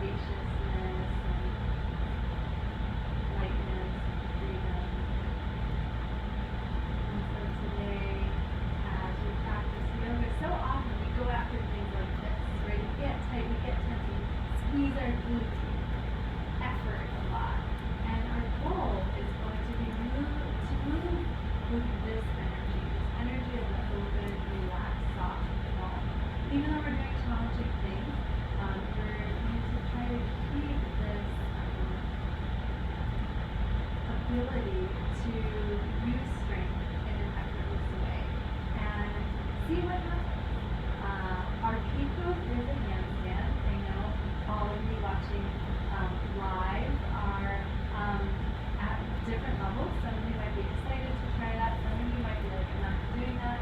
spaciousness and lightness and freedom. And so today, as we practice yoga, so often we go after things like this, right? We get tight, we get tense, we squeeze our glutes, effort a lot. And our goal is going to be to move with this energy of the open, relaxed, soft, calm. Even though we're doing challenging things, we're going to try to keep this ability to use strength in an effortless way and see what happens. Our peak move is a handstand. I know all of you watching live are at different levels. Some of you might be excited to try that. Some of you might be like, I'm not doing that.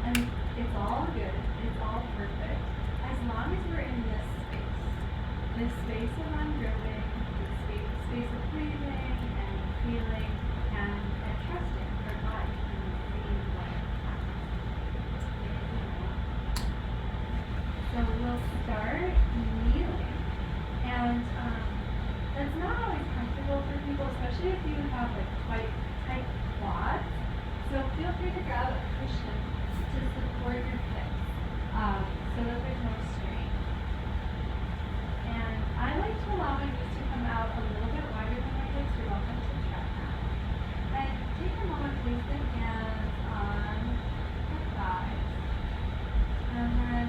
And it's all good. It's all perfect. As long as we're in this space of ungrowing, this space of breathing and feeling and trusting our body and seeing what happens. So we'll start kneeling. And that's not always comfortable for people, especially if you have like quite tight quads. So feel free to grab a cushion to support your hips so that there's no strain. And I like to allow my knees to come out a little bit wider than my hips. You're welcome to try that. And take a moment, place the hands on the thighs. And then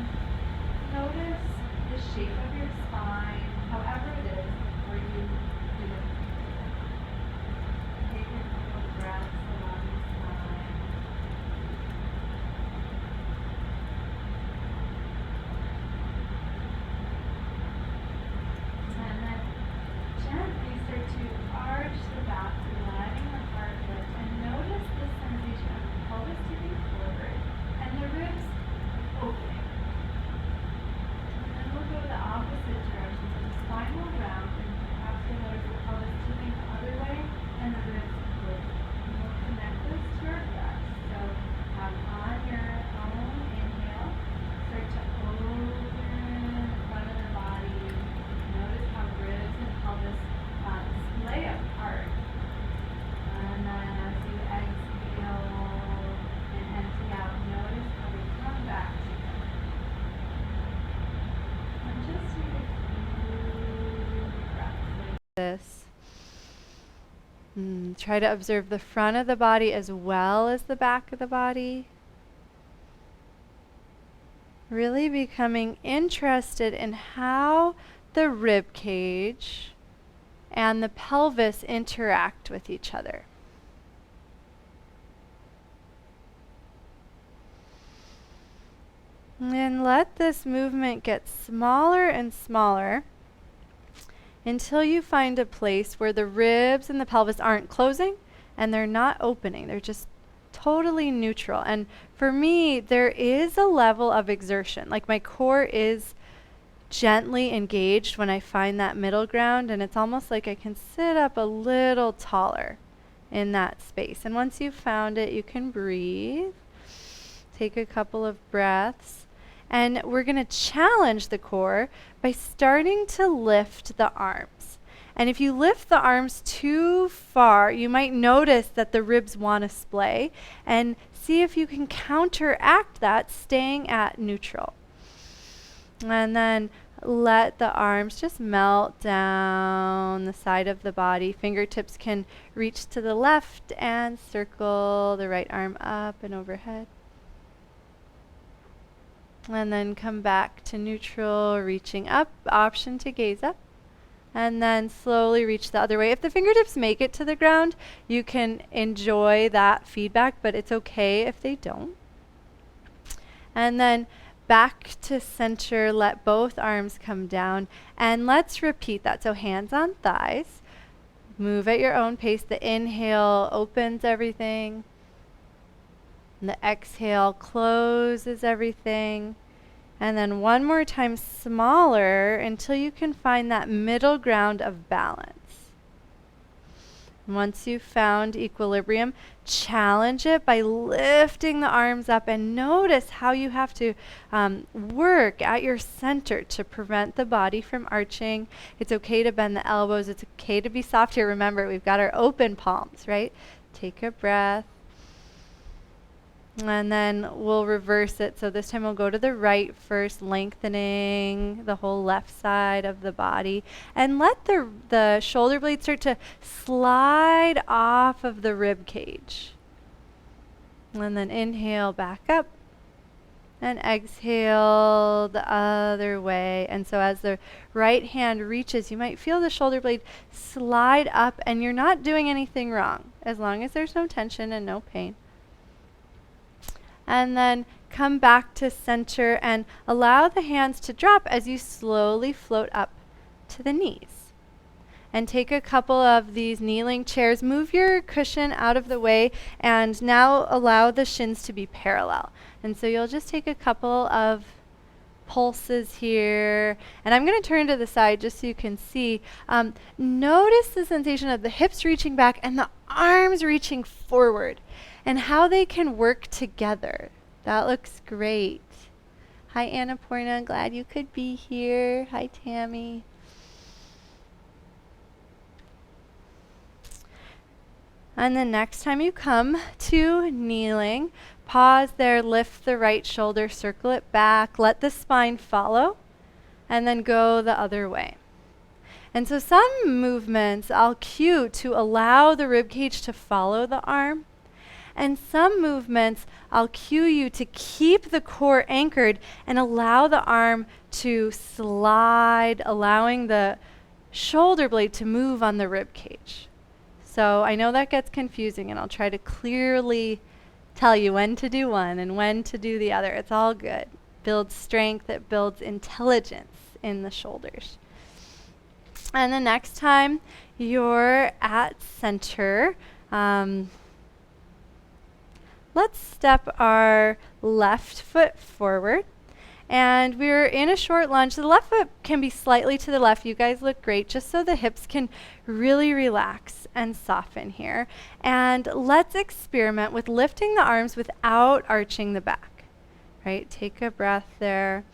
notice the shape of your spine, however it is, before you do it. Take a couple of breaths along the spine. And then gently start to arch the back, letting the heart lift, and notice the sensation of the pelvis tipping forward and the ribs opening. And then we'll go the opposite direction, so the spine will round, and perhaps you'll notice the pelvis tipping the other way and the ribs closing. And we'll connect this to our breath. So on your own inhale, start to open the front of the body. Notice how ribs and pelvis splay apart. And then as you exhale and empty out, notice how they come back together. And just take a few breaths like this. Try to observe the front of the body as well as the back of the body. Really becoming interested in how the rib cage and the pelvis interact with each other. And let this movement get smaller and smaller until you find a place where the ribs and the pelvis aren't closing and they're not opening. They're just totally neutral. And for me, there is a level of exertion. Like my core is gently engaged when I find that middle ground, and it's almost like I can sit up a little taller in that space. And once you've found it, you can breathe. Take a couple of breaths. And we're going to challenge the core by starting to lift the arms. And if you lift the arms too far, you might notice that the ribs want to splay, and see if you can counteract that staying at neutral. And then let the arms just melt down the side of the body. Fingertips can reach to the left and circle the right arm up and overhead. And then come back to neutral, reaching up, option to gaze up. And then slowly reach the other way. If the fingertips make it to the ground, you can enjoy that feedback, but it's okay if they don't. And then back to center, let both arms come down. And let's repeat that. So hands on thighs. Move at your own pace. The inhale opens everything. And the exhale closes everything. And then one more time smaller until you can find that middle ground of balance. Once you've found equilibrium, challenge it by lifting the arms up, and notice how you have to work at your center to prevent the body from arching. It's okay to bend the elbows. It's okay to be soft here. Remember, we've got our open palms, right? Take a breath. And then we'll reverse it. So this time we'll go to the right first, lengthening the whole left side of the body. And let the shoulder blades start to slide off of the rib cage. And then inhale back up. And exhale the other way. And so as the right hand reaches, you might feel the shoulder blade slide up, and you're not doing anything wrong, as long as there's no tension and no pain. And then come back to center and allow the hands to drop as you slowly float up to the knees. And take a couple of these kneeling chairs. Move your cushion out of the way, and now allow the shins to be parallel. And so you'll just take a couple of pulses here. And I'm going to turn to the side just so you can see. Notice the sensation of the hips reaching back and the arms reaching forward, and how they can work together. That looks great. Hi, Annapurna. Glad you could be here. Hi, Tammy. And the next time you come to kneeling, pause there, lift the right shoulder, circle it back, let the spine follow, and then go the other way. And so some movements I'll cue to allow the rib cage to follow the arm. And some movements I'll cue you to keep the core anchored and allow the arm to slide, allowing the shoulder blade to move on the rib cage. So I know that gets confusing, and I'll try to clearly tell you when to do one and when to do the other. It's all good. Builds strength, it builds intelligence in the shoulders. And the next time you're at center, let's step our left foot forward. And we're in a short lunge. The left foot can be slightly to the left. You guys look great, just so the hips can really relax and soften here. And let's experiment with lifting the arms without arching the back. Right? Take a breath there.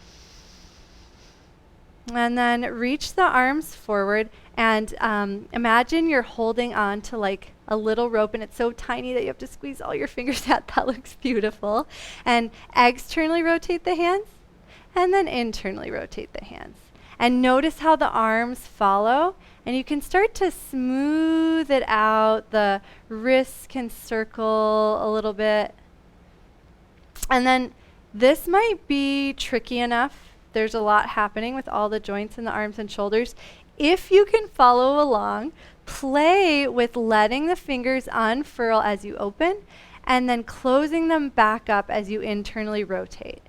And then reach the arms forward, and imagine you're holding on to like a little rope, and it's so tiny that you have to squeeze all your fingers out. That looks beautiful. And externally rotate the hands, and then internally rotate the hands. And notice how the arms follow, and you can start to smooth it out. The wrists can circle a little bit. And then this might be tricky enough. There's a lot happening with all the joints in the arms and shoulders. If you can follow along, play with letting the fingers unfurl as you open, and then closing them back up as you internally rotate.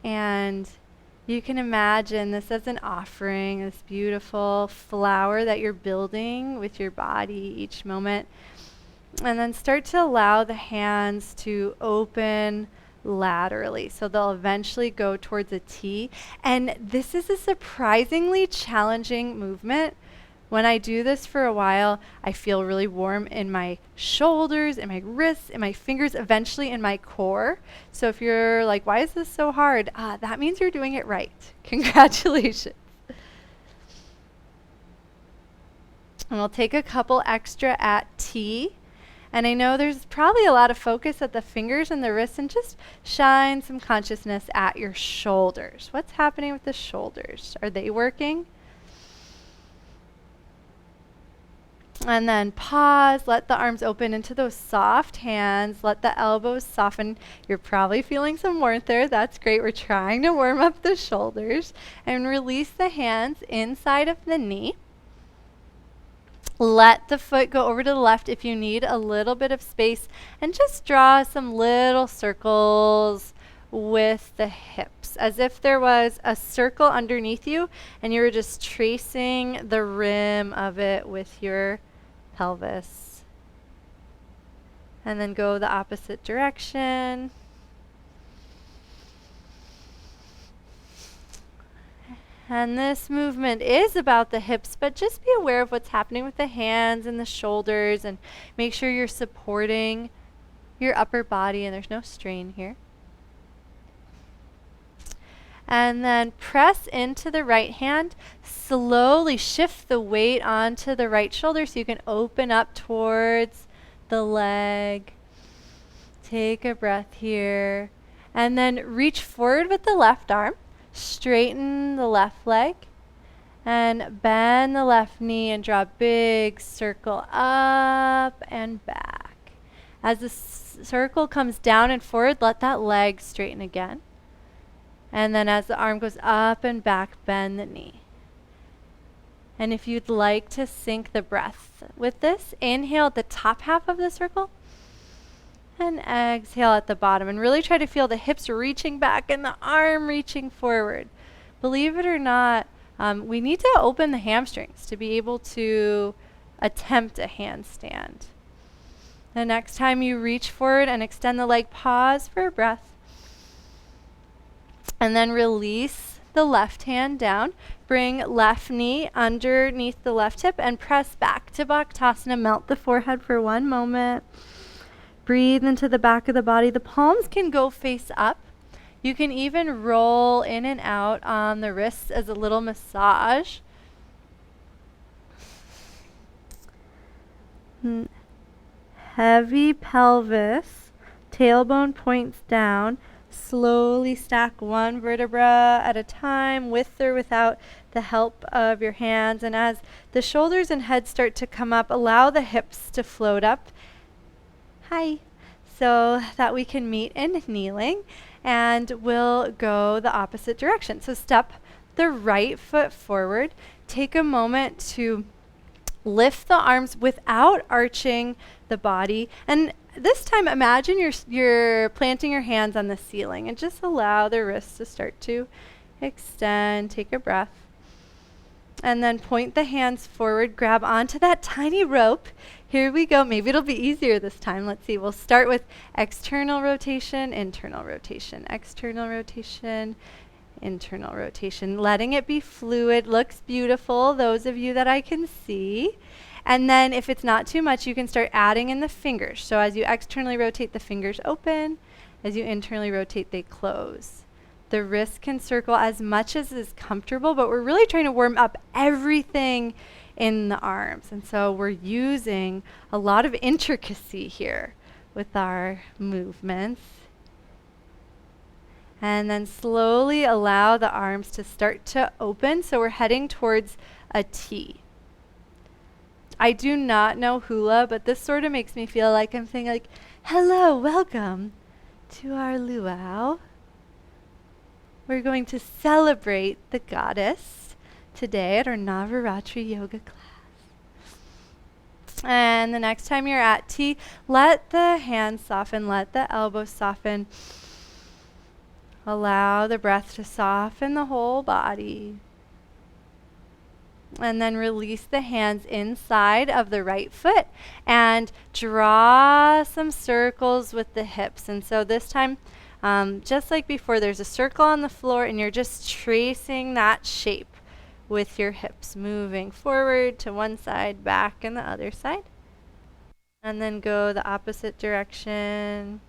And you can imagine this as an offering, this beautiful flower that you're building with your body each moment. And then start to allow the hands to open laterally, so they'll eventually go towards a T. And this is a surprisingly challenging movement. When I do this for a while, I feel really warm in my shoulders, in my wrists, in my fingers, eventually in my core. So if you're like, why is this so hard? That means you're doing it right. Congratulations. And we'll take a couple extra at T. And I know there's probably a lot of focus at the fingers and the wrists, and just shine some consciousness at your shoulders. What's happening with the shoulders? Are they working? And then pause, let the arms open into those soft hands, let the elbows soften. You're probably feeling some warmth there. That's great. We're trying to warm up the shoulders. And release the hands inside of the knee. Let the foot go over to the left if you need a little bit of space, and just draw some little circles with the hips, as if there was a circle underneath you and you were just tracing the rim of it with your pelvis. And then go the opposite direction. And this movement is about the hips, but just be aware of what's happening with the hands and the shoulders, and make sure you're supporting your upper body and there's no strain here. And then press into the right hand. Slowly shift the weight onto the right shoulder so you can open up towards the leg. Take a breath here. And then reach forward with the left arm. Straighten the left leg. And bend the left knee and draw a big circle up and back. As the circle comes down and forward, let that leg straighten again. And then as the arm goes up and back, bend the knee. And if you'd like to sync the breath with this, inhale at the top half of the circle and exhale at the bottom. And really try to feel the hips reaching back and the arm reaching forward. Believe it or not, we need to open the hamstrings to be able to attempt a handstand. The next time you reach forward and extend the leg, pause for a breath. And then release the left hand down. Bring left knee underneath the left hip and press back to Bhadrasana. Melt the forehead for one moment. Breathe into the back of the body. The palms can go face up. You can even roll in and out on the wrists as a little massage. Heavy pelvis. Tailbone points down. Slowly stack one vertebra at a time, with or without the help of your hands. And as the shoulders and head start to come up, allow the hips to float up. So that we can meet in kneeling. And we'll go the opposite direction. So step the right foot forward. Take a moment to lift the arms without arching the body. And this time, imagine you're planting your hands on the ceiling and just allow the wrists to start to extend. Take a breath. And then point the hands forward. Grab onto that tiny rope. Here we go. Maybe it'll be easier this time. Let's see. We'll start with external rotation, internal rotation, external rotation, internal rotation. Letting it be fluid. Looks beautiful, those of you that I can see. And then if it's not too much, you can start adding in the fingers. So as you externally rotate, the fingers open. As you internally rotate, they close. The wrists can circle as much as is comfortable, but we're really trying to warm up everything in the arms. And so we're using a lot of intricacy here with our movements. And then slowly allow the arms to start to open. So we're heading towards a T. I do not know hula, but this sort of makes me feel like I'm saying like, hello, welcome to our luau. We're going to celebrate the goddess today at our Navaratri yoga class. And the next time you're at T, let the hands soften, let the elbows soften. Allow the breath to soften the whole body. And then release the hands inside of the right foot and draw some circles with the hips. And so this time, just like before, there's a circle on the floor and you're just tracing that shape with your hips, moving forward to one side, back and the other side. And then go the opposite direction.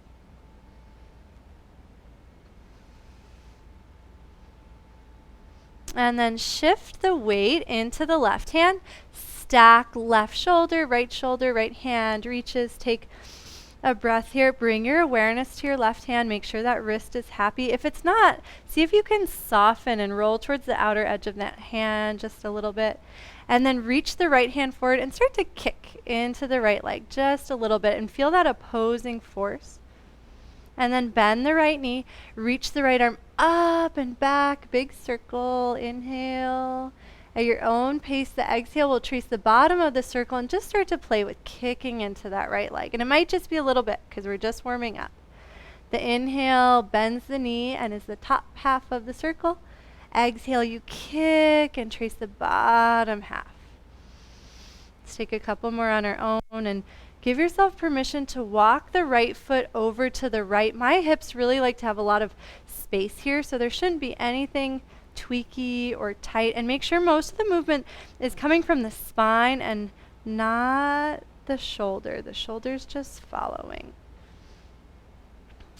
And then shift the weight into the left hand. Stack left shoulder, right hand reaches. Take a breath here. Bring your awareness to your left hand. Make sure that wrist is happy. If it's not, see if you can soften and roll towards the outer edge of that hand just a little bit. And then reach the right hand forward and start to kick into the right leg just a little bit and feel that opposing force. And then bend the right knee, reach the right arm up and back, big circle, inhale. At your own pace, the exhale will trace the bottom of the circle and just start to play with kicking into that right leg. And it might just be a little bit because we're just warming up. The inhale bends the knee and is the top half of the circle. Exhale, you kick and trace the bottom half. Let's take a couple more on our own and give yourself permission to walk the right foot over to the right. My hips really like to have a lot of space here, so there shouldn't be anything tweaky or tight, and make sure most of the movement is coming from the spine and not the shoulder. The shoulder's just following.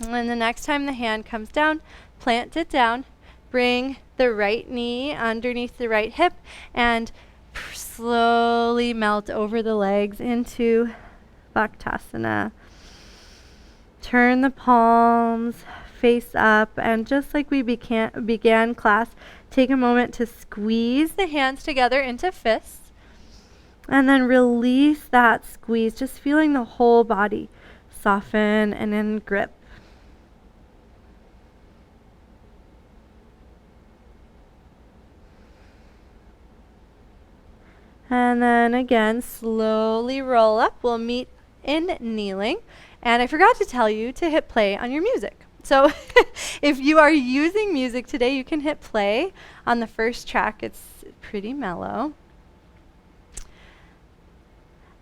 And the next time the hand comes down, plant it down, bring the right knee underneath the right hip, and slowly melt over the legs into Bhadrasana. Turn the palms face up, and just like we began class, take a moment to squeeze the hands together into fists, and then release that squeeze, just feeling the whole body soften and in grip. And then again, slowly roll up. We'll meet in kneeling. And I forgot to tell you to hit play on your music. So if you are using music today, you can hit play on the first track. It's pretty mellow.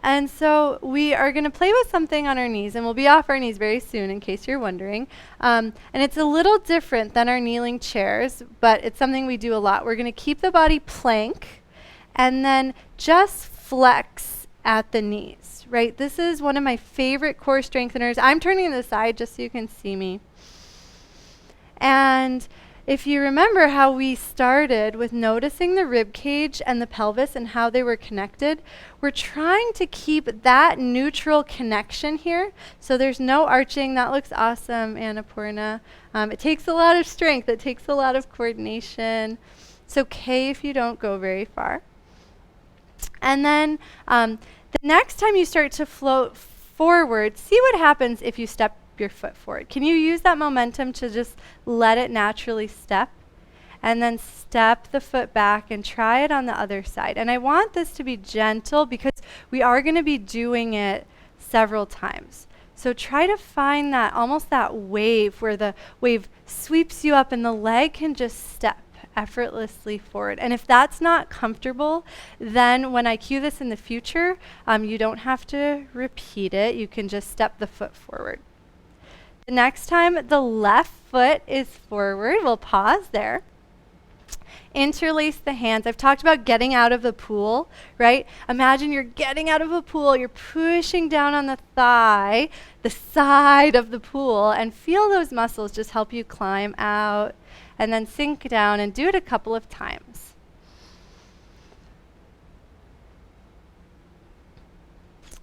And so we are going to play with something on our knees, and we'll be off our knees very soon in case you're wondering. And it's a little different than our kneeling chairs, but it's something we do a lot. We're going to keep the body plank and then just flex at the knees, right? This is one of my favorite core strengtheners. I'm turning to the side just so you can see me. And if you remember how we started with noticing the rib cage and the pelvis and how they were connected, we're trying to keep that neutral connection here. So there's no arching. That looks awesome, Annapurna. It takes a lot of strength. It takes a lot of coordination. It's okay if you don't go very far. And then the next time you start to float forward, see what happens if you step your foot forward. Can you use that momentum to just let it naturally step? And then step the foot back and try it on the other side. And I want this to be gentle because we are going to be doing it several times. So try to find that, almost that wave where the wave sweeps you up and the leg can just step effortlessly forward. And if that's not comfortable, then when I cue this in the future, you don't have to repeat it. You can just step the foot forward. The next time the left foot is forward, we'll pause there. Interlace the hands. I've talked about getting out of the pool, right? Imagine you're getting out of a pool, you're pushing down on the thigh, the side of the pool, and feel those muscles just help you climb out and then sink down, and do it a couple of times.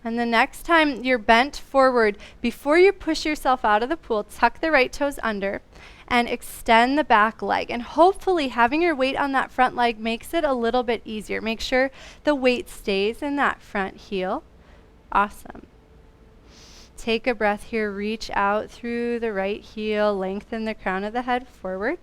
And the next time you're bent forward, before you push yourself out of the pool, tuck the right toes under and extend the back leg. And hopefully having your weight on that front leg makes it a little bit easier. Make sure the weight stays in that front heel. Awesome. Take a breath here, reach out through the right heel, lengthen the crown of the head forward.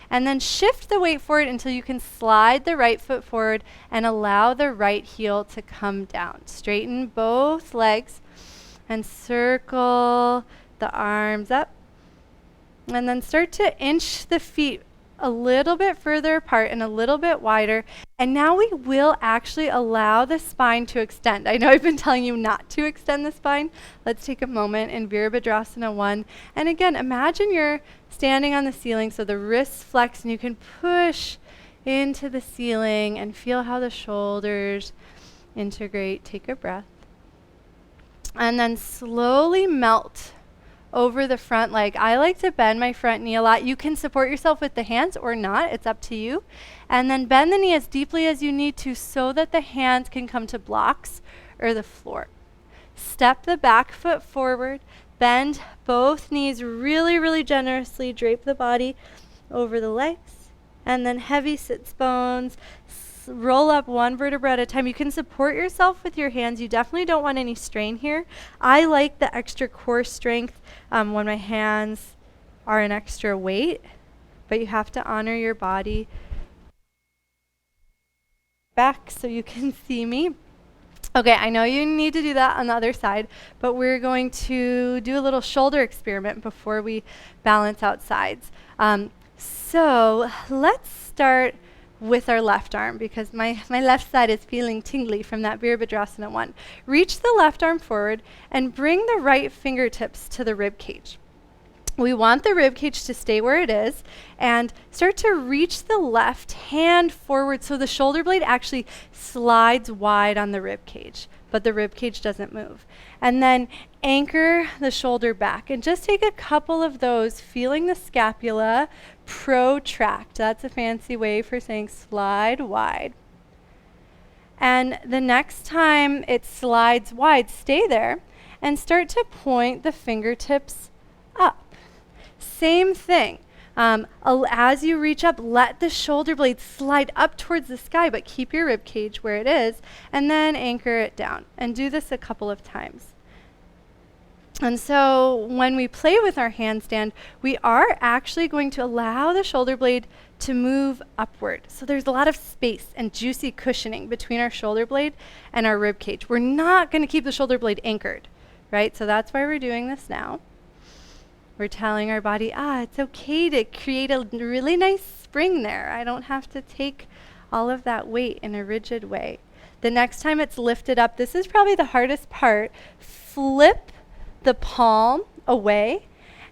And then shift the weight forward until you can slide the right foot forward and allow the right heel to come down. Straighten both legs and circle the arms up. And then start to inch the feet a little bit further apart and a little bit wider. And now we will actually allow the spine to extend. I know I've been telling you not to extend the spine. Let's take a moment in Veerabhadrasana 1. And again, imagine you're standing on the ceiling so the wrists flex and you can push into the ceiling and feel how the shoulders integrate. Take a breath. And then slowly melt over the front leg. I like to bend my front knee a lot. You can support yourself with the hands or not. It's up to you. And then bend the knee as deeply as you need to so that the hands can come to blocks or the floor. Step the back foot forward. Bend both knees really, really generously. Drape the body over the legs. And then heavy sits bones. Roll up one vertebra at a time. You can support yourself with your hands. You definitely don't want any strain here. I like the extra core strength when my hands are an extra weight, but you have to honor your body. Back so you can see me. Okay, I know you need to do that on the other side, but we're going to do a little shoulder experiment before we balance out sides. So let's start with our left arm because my left side is feeling tingly from that Veerabhadrasana 1. Reach the left arm forward and bring the right fingertips to the rib cage. We want the rib cage to stay where it is and start to reach the left hand forward so the shoulder blade actually slides wide on the rib cage, but the rib cage doesn't move. And then anchor the shoulder back and just take a couple of those, feeling the scapula protract. That's a fancy way for saying slide wide. And the next time it slides wide, stay there and start to point the fingertips up. Same thing. As you reach up, let the shoulder blade slide up towards the sky, but keep your rib cage where it is, and then anchor it down. And do this a couple of times. And so when we play with our handstand, we are actually going to allow the shoulder blade to move upward. So there's a lot of space and juicy cushioning between our shoulder blade and our rib cage. We're not going to keep the shoulder blade anchored, right? So that's why we're doing this now. We're telling our body, it's okay to create a really nice spring there. I don't have to take all of that weight in a rigid way. The next time it's lifted up, this is probably the hardest part. Flip the palm away,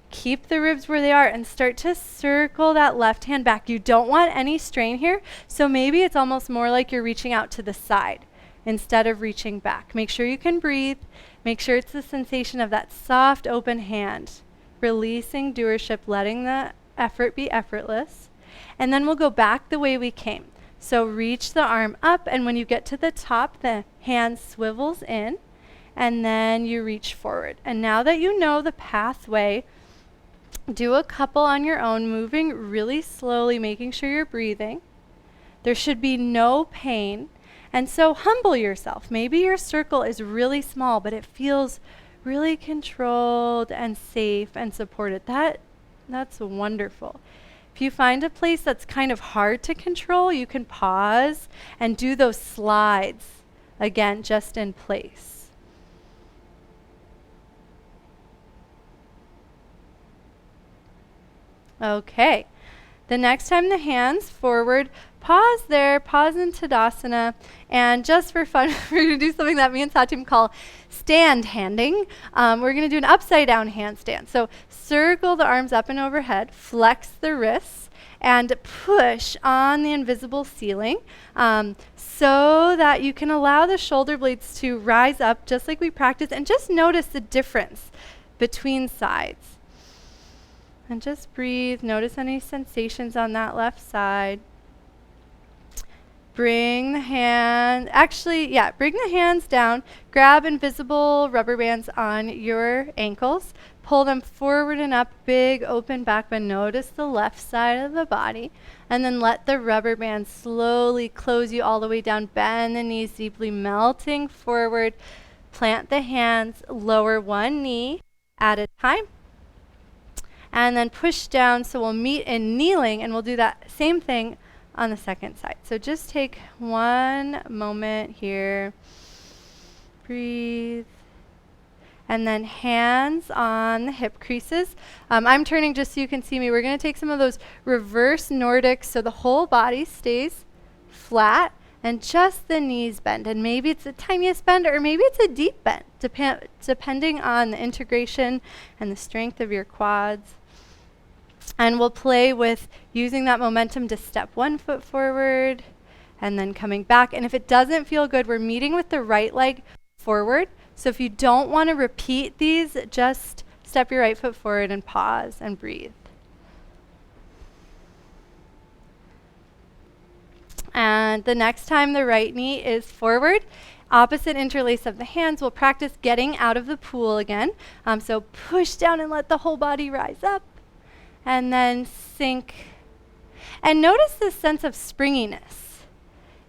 keep the ribs where they are, and start to circle that left hand back. You don't want any strain here, so maybe it's almost more like you're reaching out to the side instead of reaching back. Make sure you can breathe. Make sure it's the sensation of that soft, open hand. Releasing doership, letting the effort be effortless. And then we'll go back the way we came. So reach the arm up, and when you get to the top, the hand swivels in, and then you reach forward. And now that you know the pathway, do a couple on your own, moving really slowly, making sure you're breathing. There should be no pain. And so humble yourself. Maybe your circle is really small, but it feels really controlled and safe and supported. That's wonderful. If you find a place that's kind of hard to control, you can pause and do those slides, again, just in place. Okay, the next time the hands forward, pause there, pause in Tadasana, and just for fun, we're going to do something that me and Satyam call stand handing. We're going to do an upside down handstand. So circle the arms up and overhead, flex the wrists, and push on the invisible ceiling so that you can allow the shoulder blades to rise up just like we practiced, and just notice the difference between sides. And just breathe. Notice any sensations on that left side. Bring the hands down. Grab invisible rubber bands on your ankles. Pull them forward and up, big open back bend. Notice the left side of the body. And then let the rubber band slowly close you all the way down. Bend the knees deeply, melting forward. Plant the hands, lower one knee at a time. And then push down, so we'll meet in kneeling, and we'll do that same thing on the second side. So just take one moment here. Breathe. And then hands on the hip creases. I'm turning just so you can see me. We're going to take some of those reverse Nordics so the whole body stays flat and just the knees bend. And maybe it's the tiniest bend or maybe it's a deep bend, depending on the integration and the strength of your quads. And we'll play with using that momentum to step one foot forward and then coming back. And if it doesn't feel good, we're meeting with the right leg forward. So if you don't want to repeat these, just step your right foot forward and pause and breathe. And the next time the right knee is forward, opposite interlace of the hands, we'll practice getting out of the pool again. So push down and let the whole body rise up. And then sink. And notice this sense of springiness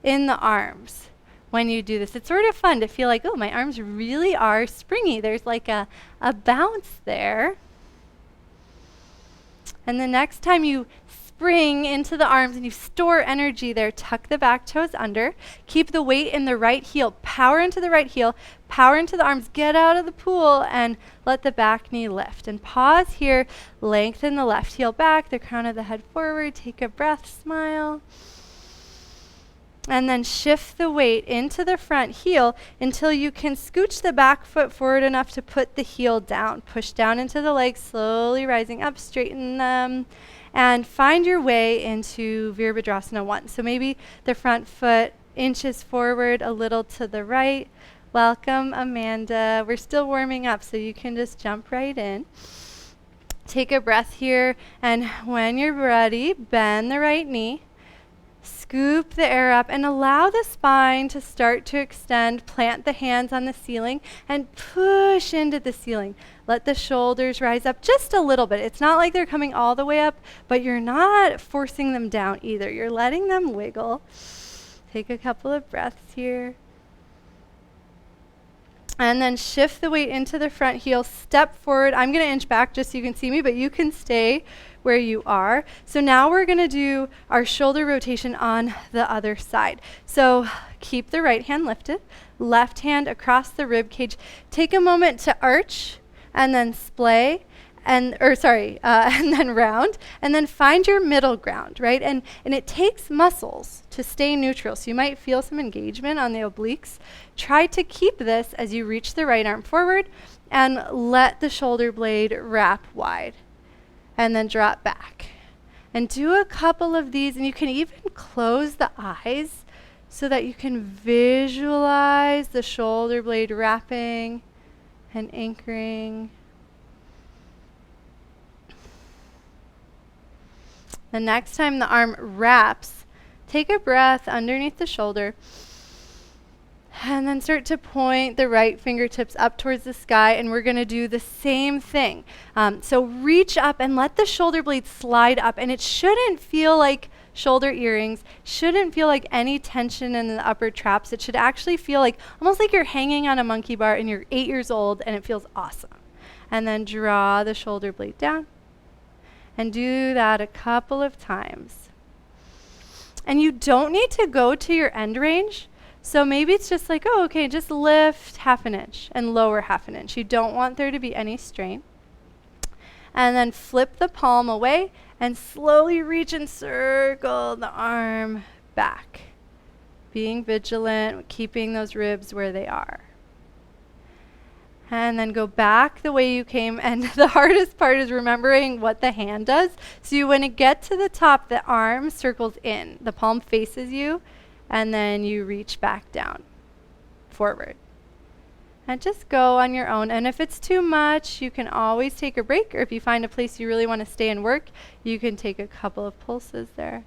in the arms when you do this. It's sort of fun to feel like, oh, my arms really are springy. There's like a bounce there. And the next time you spring into the arms and you store energy there, tuck the back toes under. Keep the weight in the right heel. Power into the right heel. Power into the arms. Get out of the pool and let the back knee lift. And pause here. Lengthen the left heel back, the crown of the head forward. Take a breath, smile. And then shift the weight into the front heel until you can scooch the back foot forward enough to put the heel down. Push down into the legs, slowly rising up, straighten them, and find your way into Veerabhadrasana 1. So maybe the front foot inches forward a little to the right. Welcome, Amanda. We're still warming up, so you can just jump right in. Take a breath here, and when you're ready, bend the right knee. Scoop the air up and allow the spine to start to extend. Plant the hands on the ceiling and push into the ceiling. Let the shoulders rise up just a little bit. It's not like they're coming all the way up, but you're not forcing them down either. You're letting them wiggle. Take a couple of breaths here. And then shift the weight into the front heel. Step forward. I'm going to inch back just so you can see me, but you can stay where you are. So now we're going to do our shoulder rotation on the other side. So keep the right hand lifted, left hand across the rib cage. Take a moment to arch and then splay and then round, and then find your middle ground, right? And it takes muscles to stay neutral. So you might feel some engagement on the obliques. Try to keep this as you reach the right arm forward and let the shoulder blade wrap wide. And then drop back. And do a couple of these, and you can even close the eyes so that you can visualize the shoulder blade wrapping and anchoring. The next time the arm wraps, take a breath underneath the shoulder. And then start to point the right fingertips up towards the sky, and we're going to do the same thing. So reach up and let the shoulder blade slide up, and it shouldn't feel like shoulder earrings, shouldn't feel like any tension in the upper traps. It should actually feel like almost like you're hanging on a monkey bar and you're 8 years old and it feels awesome. And then draw the shoulder blade down and do that a couple of times. And you don't need to go to your end range. So maybe it's just like, oh, okay, just lift half an inch and lower half an inch. You don't want there to be any strain. And then flip the palm away and slowly reach and circle the arm back. Being vigilant, keeping those ribs where they are. And then go back the way you came. And the hardest part is remembering what the hand does. So when you get to the top, the arm circles in. The palm faces you. And then you reach back down, forward. And just go on your own. And if it's too much, you can always take a break. Or if you find a place you really want to stay and work, you can take a couple of pulses there.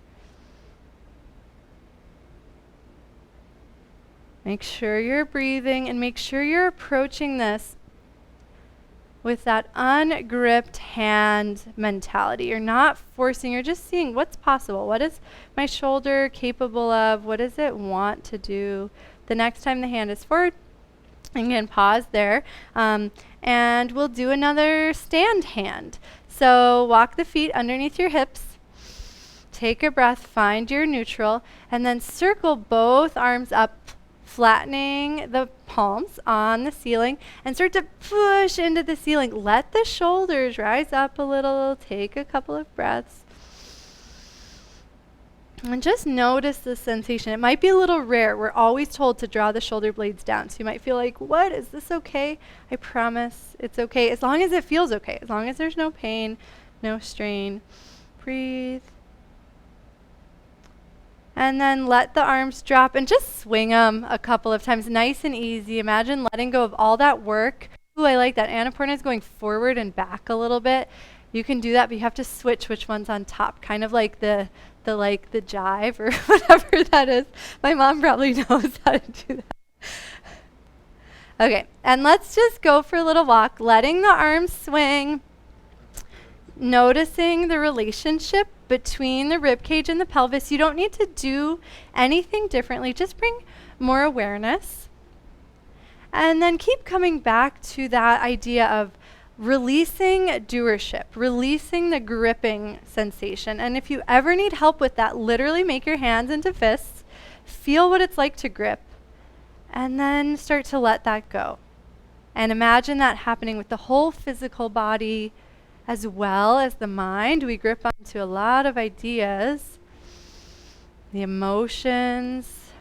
Make sure you're breathing and make sure you're approaching this with that ungripped hand mentality. You're not forcing, you're just seeing what's possible. What is my shoulder capable of? What does it want to do? The next time the hand is forward, you can pause there. And we'll do another stand hand. So walk the feet underneath your hips. Take a breath, find your neutral, and then circle both arms up, flattening the palms on the ceiling, and start to push into the ceiling. Let the shoulders rise up a little. Take a couple of breaths. And just notice the sensation. It might be a little rare. We're always told to draw the shoulder blades down. So you might feel like, what? Is this okay? I promise it's okay. As long as it feels okay. As long as there's no pain, no strain. Breathe. And then let the arms drop and just swing them a couple of times. Nice and easy. Imagine letting go of all that work. Ooh, I like that. Annapurna is going forward and back a little bit. You can do that, but you have to switch which one's on top. Kind of like the jive or whatever that is. My mom probably knows how to do that. Okay, and let's just go for a little walk, letting the arms swing. Noticing the relationship between the rib cage and the pelvis. You don't need to do anything differently. Just bring more awareness. And then keep coming back to that idea of releasing doership, releasing the gripping sensation. And if you ever need help with that, literally make your hands into fists. Feel what it's like to grip. And then start to let that go. And imagine that happening with the whole physical body as well as the mind. We grip onto a lot of ideas, the emotions,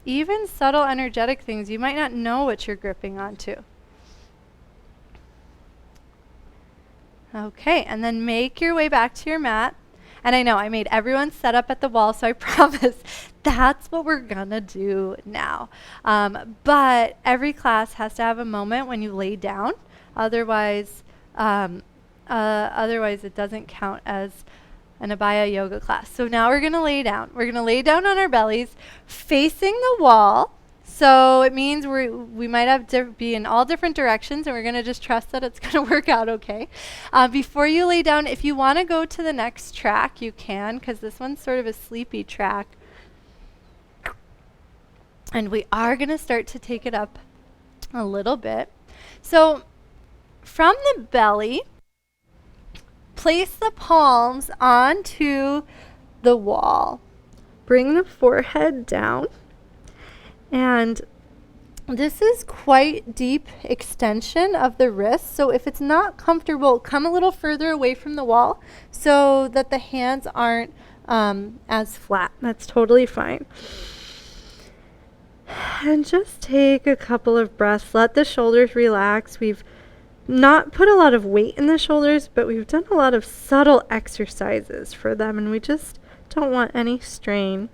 even subtle energetic things, you might not know what you're gripping onto. Okay, and then make your way back to your mat. And I know I made everyone set up at the wall, so I promise that's what we're gonna do now. But every class has to have a moment when you lay down. Otherwise it doesn't count as an Abhaya yoga class. So now we're gonna lay down. We're gonna lay down on our bellies, facing the wall. So it means we might have be in all different directions, and we're going to just trust that it's going to work out okay. Before you lay down, if you want to go to the next track, you can, because this one's sort of a sleepy track. And we are going to start to take it up a little bit. So from the belly, place the palms onto the wall. Bring the forehead down. And this is quite deep extension of the wrist. So if it's not comfortable, come a little further away from the wall so that the hands aren't as flat. That's totally fine. And just take a couple of breaths. Let the shoulders relax. We've not put a lot of weight in the shoulders, but we've done a lot of subtle exercises for them, and we just don't want any strain.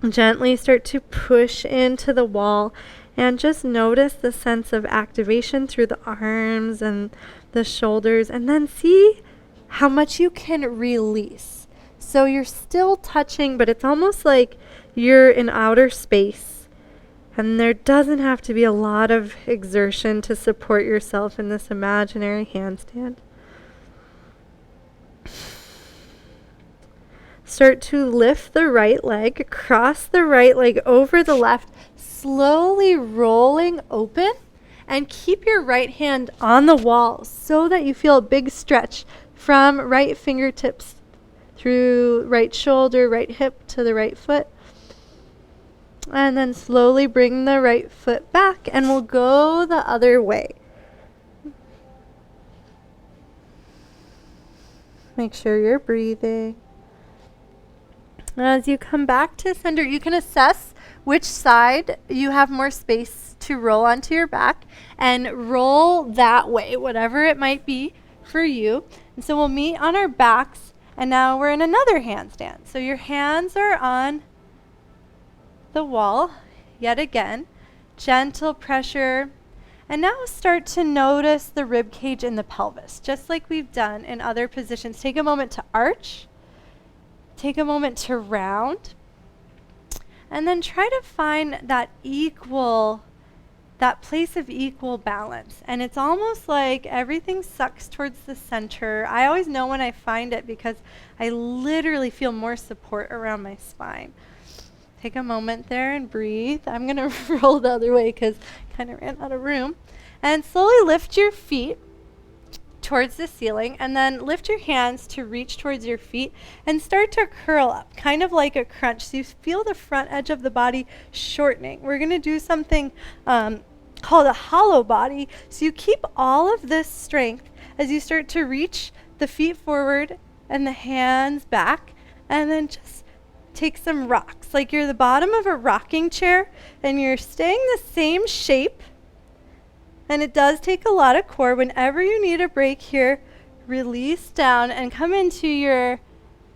Gently start to push into the wall and just notice the sense of activation through the arms and the shoulders, and then see how much you can release. So you're still touching, but it's almost like you're in outer space, and there doesn't have to be a lot of exertion to support yourself in this imaginary handstand. Start to lift the right leg, cross the right leg over the left, slowly rolling open, and keep your right hand on the wall so that you feel a big stretch from right fingertips through right shoulder, right hip to the right foot. And then slowly bring the right foot back, and we'll go the other way. Make sure you're breathing. As you come back to center, you can assess which side you have more space to roll onto your back, and roll that way, whatever it might be for you. And so we'll meet on our backs, and now we're in another handstand. So your hands are on the wall, yet again, gentle pressure. And now start to notice the rib cage in the pelvis, just like we've done in other positions. Take a moment to arch. Take a moment to round, and then try to find that place of equal balance. And it's almost like everything sucks towards the center. I always know when I find it because I literally feel more support around my spine. Take a moment there and breathe. I'm going to roll the other way because I kind of ran out of room. And slowly lift your feet towards the ceiling, and then lift your hands to reach towards your feet and start to curl up, kind of like a crunch. So you feel the front edge of the body shortening. We're going to do something called a hollow body. So you keep all of this strength as you start to reach the feet forward and the hands back, and then just take some rocks, like you're the bottom of a rocking chair and you're staying the same shape. And it does take a lot of core. Whenever you need a break here, release down and come into your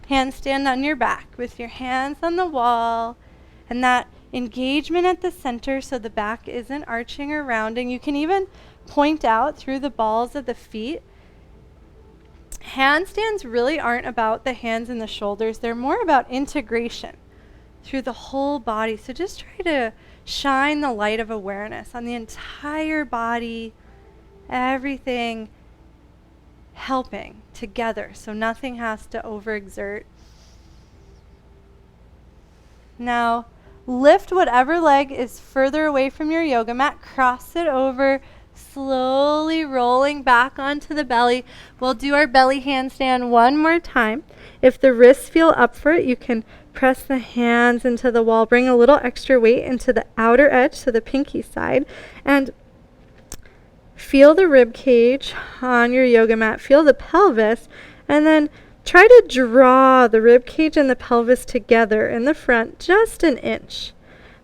handstand on your back with your hands on the wall and that engagement at the center so the back isn't arching or rounding. You can even point out through the balls of the feet. Handstands really aren't about the hands and the shoulders. They're more about integration through the whole body. So just try to shine the light of awareness on the entire body, everything helping together so nothing has to overexert. Now, lift whatever leg is further away from your yoga mat, cross it over, slowly rolling back onto the belly. We'll do our belly handstand one more time. If the wrists feel up for it, you can press the hands into the wall. Bring a little extra weight into the outer edge, so the pinky side, and feel the rib cage on your yoga mat. Feel the pelvis, and then try to draw the rib cage and the pelvis together in the front just an inch.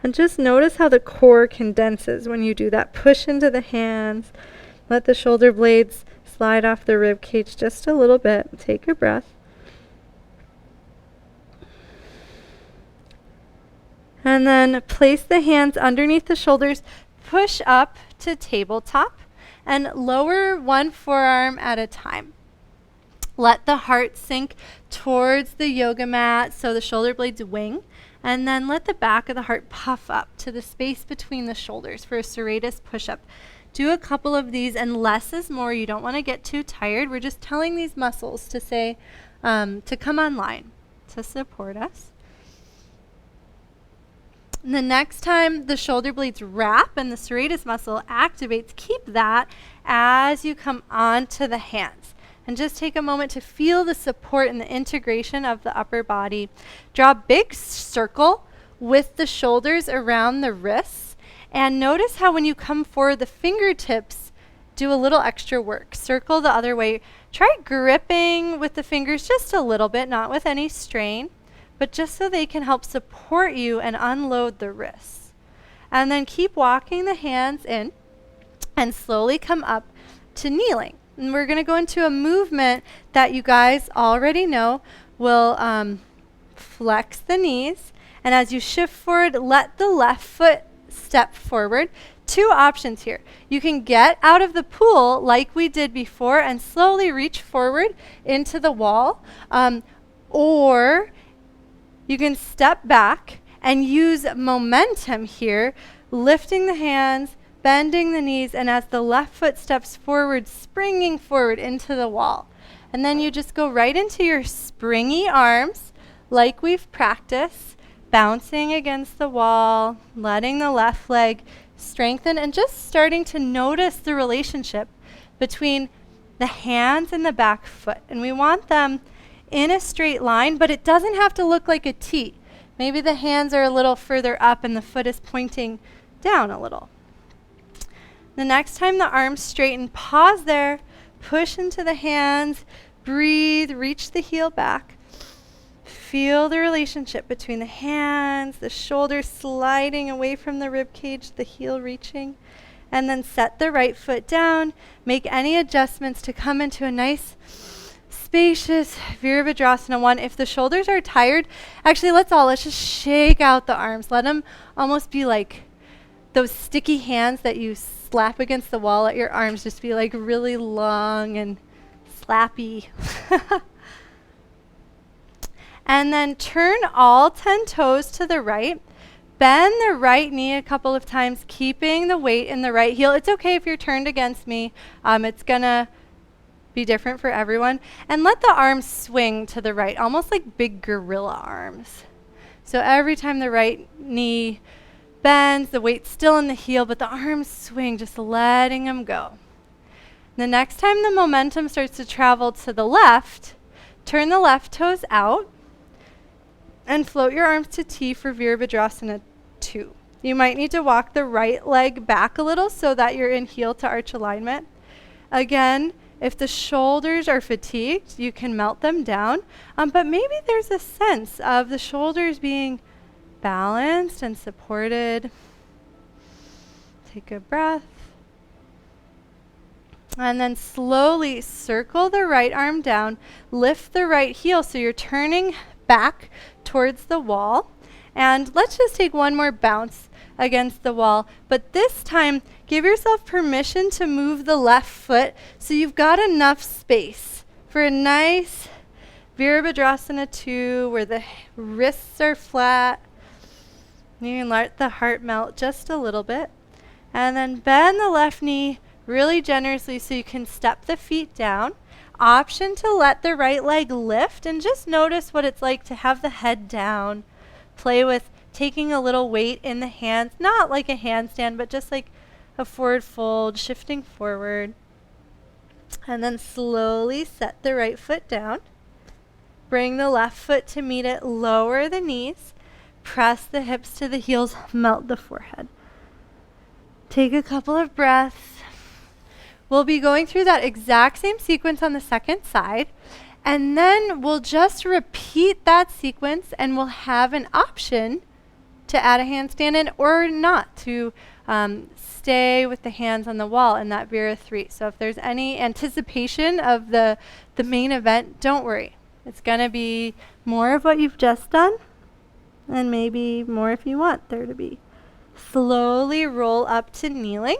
And just notice how the core condenses when you do that. Push into the hands. Let the shoulder blades slide off the rib cage just a little bit. Take a breath. And then place the hands underneath the shoulders. Push up to tabletop and lower one forearm at a time. Let the heart sink towards the yoga mat so the shoulder blades wing. And then let the back of the heart puff up to the space between the shoulders for a serratus push-up. Do a couple of these, and less is more. You don't want to get too tired. We're just telling these muscles to say, to come online, to support us. And the next time the shoulder blades wrap and the serratus muscle activates, keep that as you come onto the hands. And just take a moment to feel the support and the integration of the upper body. Draw a big circle with the shoulders around the wrists. And notice how when you come forward, the fingertips do a little extra work. Circle the other way. Try gripping with the fingers just a little bit, not with any strain, but just so they can help support you and unload the wrists. And then keep walking the hands in and slowly come up to kneeling. And we're going to go into a movement that you guys already know will flex the knees. And as you shift forward, let the left foot step forward. Two options here. You can get out of the pool like we did before and slowly reach forward into the wall. Or you can step back and use momentum here, lifting the hands, bending the knees, and as the left foot steps forward, springing forward into the wall. And then you just go right into your springy arms like we've practiced, bouncing against the wall, letting the left leg strengthen, and just starting to notice the relationship between the hands and the back foot. And we want them in a straight line, but it doesn't have to look like a T. Maybe the hands are a little further up and the foot is pointing down a little. The next time the arms straighten, pause there, push into the hands, breathe, reach the heel back. Feel the relationship between the hands, the shoulders sliding away from the rib cage, the heel reaching. And then set the right foot down. Make any adjustments to come into a nice, spacious Veerabhadrasana 1. If the shoulders are tired, actually let's just shake out the arms. Let them almost be like those sticky hands that you slap against the wall. Let your arms just be like really long and slappy. And then turn all 10 toes to the right. Bend the right knee a couple of times, keeping the weight in the right heel. It's okay if you're turned against me. It's gonna be different for everyone. And let the arms swing to the right, almost like big gorilla arms. So every time the right knee bends, the weight's still in the heel, but the arms swing, just letting them go. The next time the momentum starts to travel to the left, turn the left toes out and float your arms to T for Veerabhadrasana 2. You might need to walk the right leg back a little so that you're in heel to arch alignment. Again, if the shoulders are fatigued, you can melt them down, but maybe there's a sense of the shoulders being balanced and supported. Take a breath. And then slowly circle the right arm down, lift the right heel so you're turning back towards the wall. And let's just take one more bounce against the wall. But this time, give yourself permission to move the left foot so you've got enough space for a nice Veerabhadrasana 2 where the wrists are flat. You can let the heart melt just a little bit. And then bend the left knee really generously so you can step the feet down. Option to let the right leg lift and just notice what it's like to have the head down. Play with taking a little weight in the hands, not like a handstand, but just like a forward fold, shifting forward. And then slowly set the right foot down. Bring the left foot to meet it, lower the knees. Press the hips to the heels, melt the forehead. Take a couple of breaths. We'll be going through that exact same sequence on the second side, and then we'll just repeat that sequence and we'll have an option to to add a handstand in or not, to stay with the hands on the wall in that Veera 3. So if there's any anticipation of the main event, don't worry. It's going to be more of what you've just done, and maybe more if you want there to be. Slowly roll up to kneeling.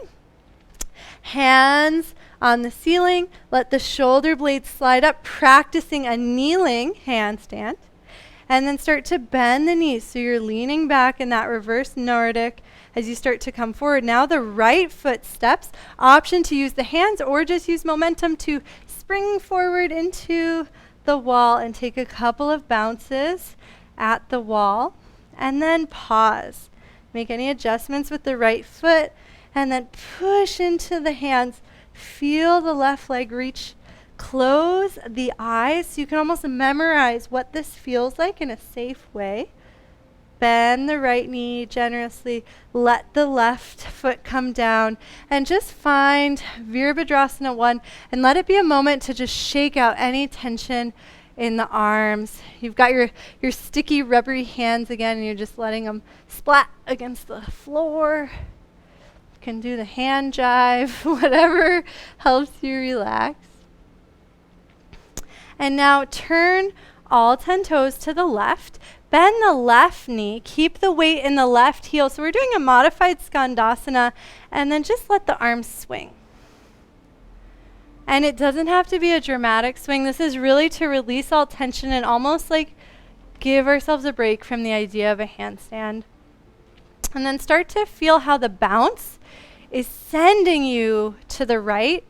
Hands on the ceiling. Let the shoulder blades slide up, practicing a kneeling handstand. And then start to bend the knees. So you're leaning back in that reverse Nordic as you start to come forward. Now the right foot steps. Option to use the hands or just use momentum to spring forward into the wall and take a couple of bounces at the wall. And then pause. Make any adjustments with the right foot. And then push into the hands. Feel the left leg reach. Close the eyes so you can almost memorize what this feels like in a safe way. Bend the right knee generously. Let the left foot come down. And just find Veerabhadrasana 1 and let it be a moment to just shake out any tension in the arms. You've got your sticky rubbery hands again and you're just letting them splat against the floor. You can do the hand jive, whatever helps you relax. And now turn all 10 toes to the left. Bend the left knee. Keep the weight in the left heel. So we're doing a modified Skandasana. And then just let the arms swing. And it doesn't have to be a dramatic swing. This is really to release all tension and almost like give ourselves a break from the idea of a handstand. And then start to feel how the bounce is sending you to the right.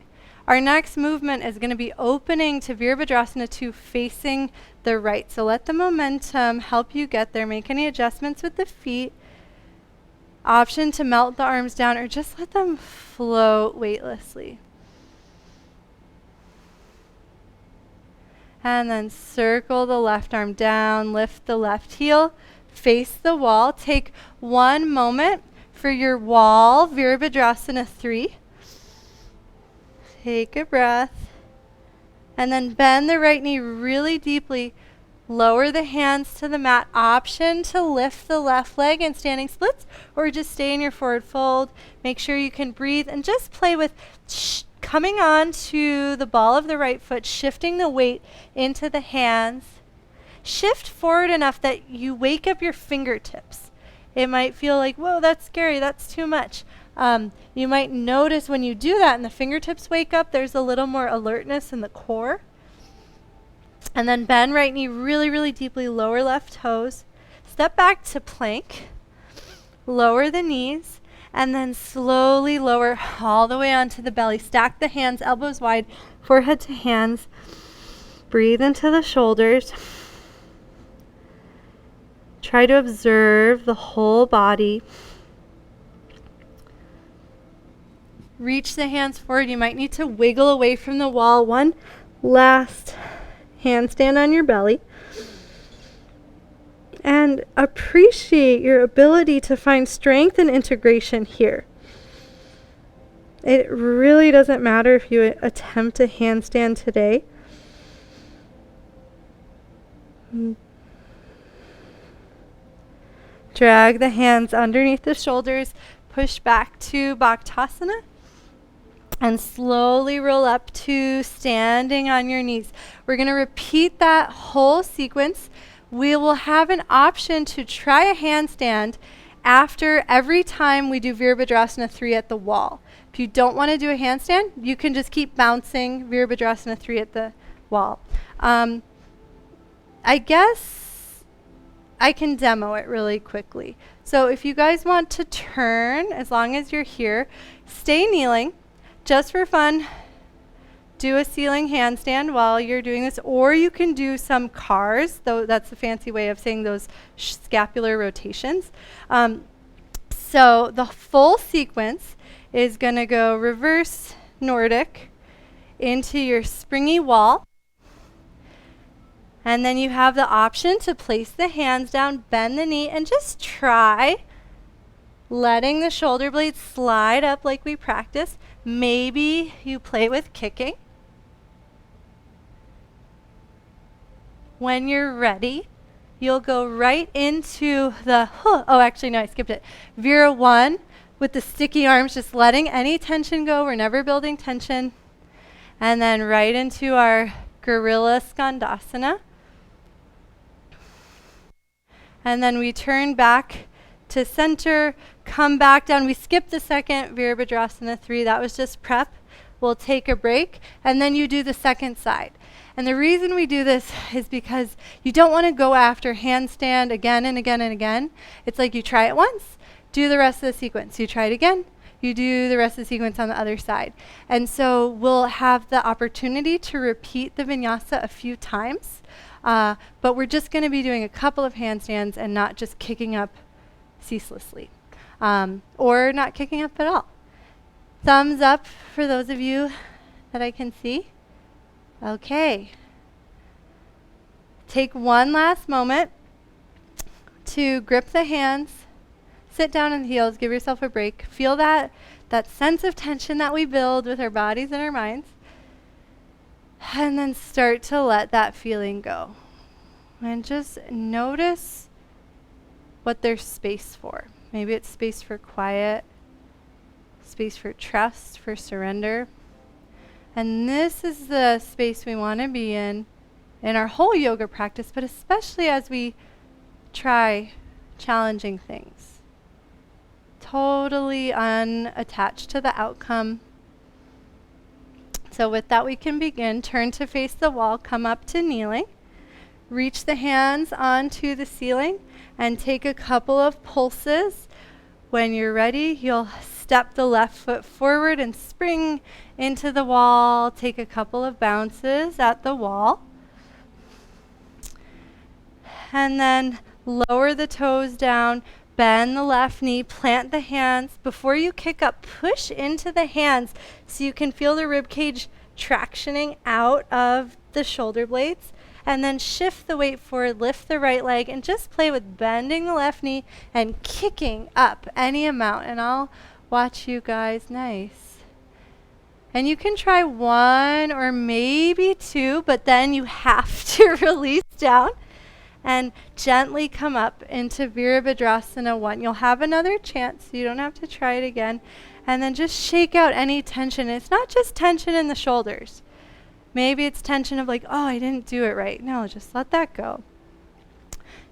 Our next movement is going to be opening to Veerabhadrasana 2 facing the right. So let the momentum help you get there. Make any adjustments with the feet. Option to melt the arms down or just let them float weightlessly. And then circle the left arm down, lift the left heel, face the wall. Take one moment for your wall, Veerabhadrasana 3. Take a breath. And then bend the right knee really deeply. Lower the hands to the mat. Option to lift the left leg in standing splits or just stay in your forward fold. Make sure you can breathe and just play with coming on to the ball of the right foot, shifting the weight into the hands. Shift forward enough that you wake up your fingertips. It might feel like, whoa, that's scary, that's too much. You might notice when you do that and the fingertips wake up, there's a little more alertness in the core. And then bend right knee really, really deeply, lower left toes. Step back to plank. Lower the knees. And then slowly lower all the way onto the belly. Stack the hands, elbows wide, forehead to hands. Breathe into the shoulders. Try to observe the whole body. Reach the hands forward. You might need to wiggle away from the wall. One last handstand on your belly. And appreciate your ability to find strength and integration here. It really doesn't matter if you attempt a handstand today. Drag the hands underneath the shoulders. Push back to Bhadrasana. And slowly roll up to standing on your knees. We're going to repeat that whole sequence. We will have an option to try a handstand after every time we do Veerabhadrasana 3 at the wall. If you don't want to do a handstand, you can just keep bouncing Veerabhadrasana 3 at the wall. I guess I can demo it really quickly. So if you guys want to turn, as long as you're here, stay kneeling. Just for fun, do a ceiling handstand while you're doing this, or you can do some cars, though that's the fancy way of saying those scapular rotations. So the full sequence is going to go reverse Nordic into your springy wall. And then you have the option to place the hands down, bend the knee, and just try letting the shoulder blades slide up like we practice. Maybe you play with kicking. When you're ready, you'll go right into the, oh, actually, no, I skipped it. Veera 1 with the sticky arms, just letting any tension go. We're never building tension. And then right into our Gorilla Skandasana. And then we turn back to center, come back down. We skipped the second Veerabhadrasana 3. That was just prep. We'll take a break. And then you do the second side. And the reason we do this is because you don't want to go after handstand again and again and again. It's like you try it once, do the rest of the sequence. You try it again, you do the rest of the sequence on the other side. And so we'll have the opportunity to repeat the vinyasa a few times, but we're just going to be doing a couple of handstands and not just kicking up ceaselessly, or not kicking up at all. Thumbs up for those of you that I can see. Okay. Take one last moment to grip the hands, sit down on the heels, give yourself a break. Feel that sense of tension that we build with our bodies and our minds. And then start to let that feeling go. And just notice what there's space for. Maybe it's space for quiet, space for trust, for surrender. And this is the space we want to be in our whole yoga practice, but especially as we try challenging things. Totally unattached to the outcome. So with that, we can begin. Turn to face the wall, come up to kneeling. Reach the hands onto the ceiling and take a couple of pulses. When you're ready, you'll step the left foot forward and spring into the wall. Take a couple of bounces at the wall. And then lower the toes down, bend the left knee, plant the hands. Before you kick up, push into the hands so you can feel the rib cage tractioning out of the shoulder blades. And then shift the weight forward, lift the right leg, and just play with bending the left knee and kicking up any amount. And I'll watch you guys. Nice. And you can try one or maybe two, but then you have to release down and gently come up into Veerabhadrasana 1. You'll have another chance, so you don't have to try it again. And then just shake out any tension. It's not just tension in the shoulders. Maybe it's tension of like, oh, I didn't do it right. No, just let that go.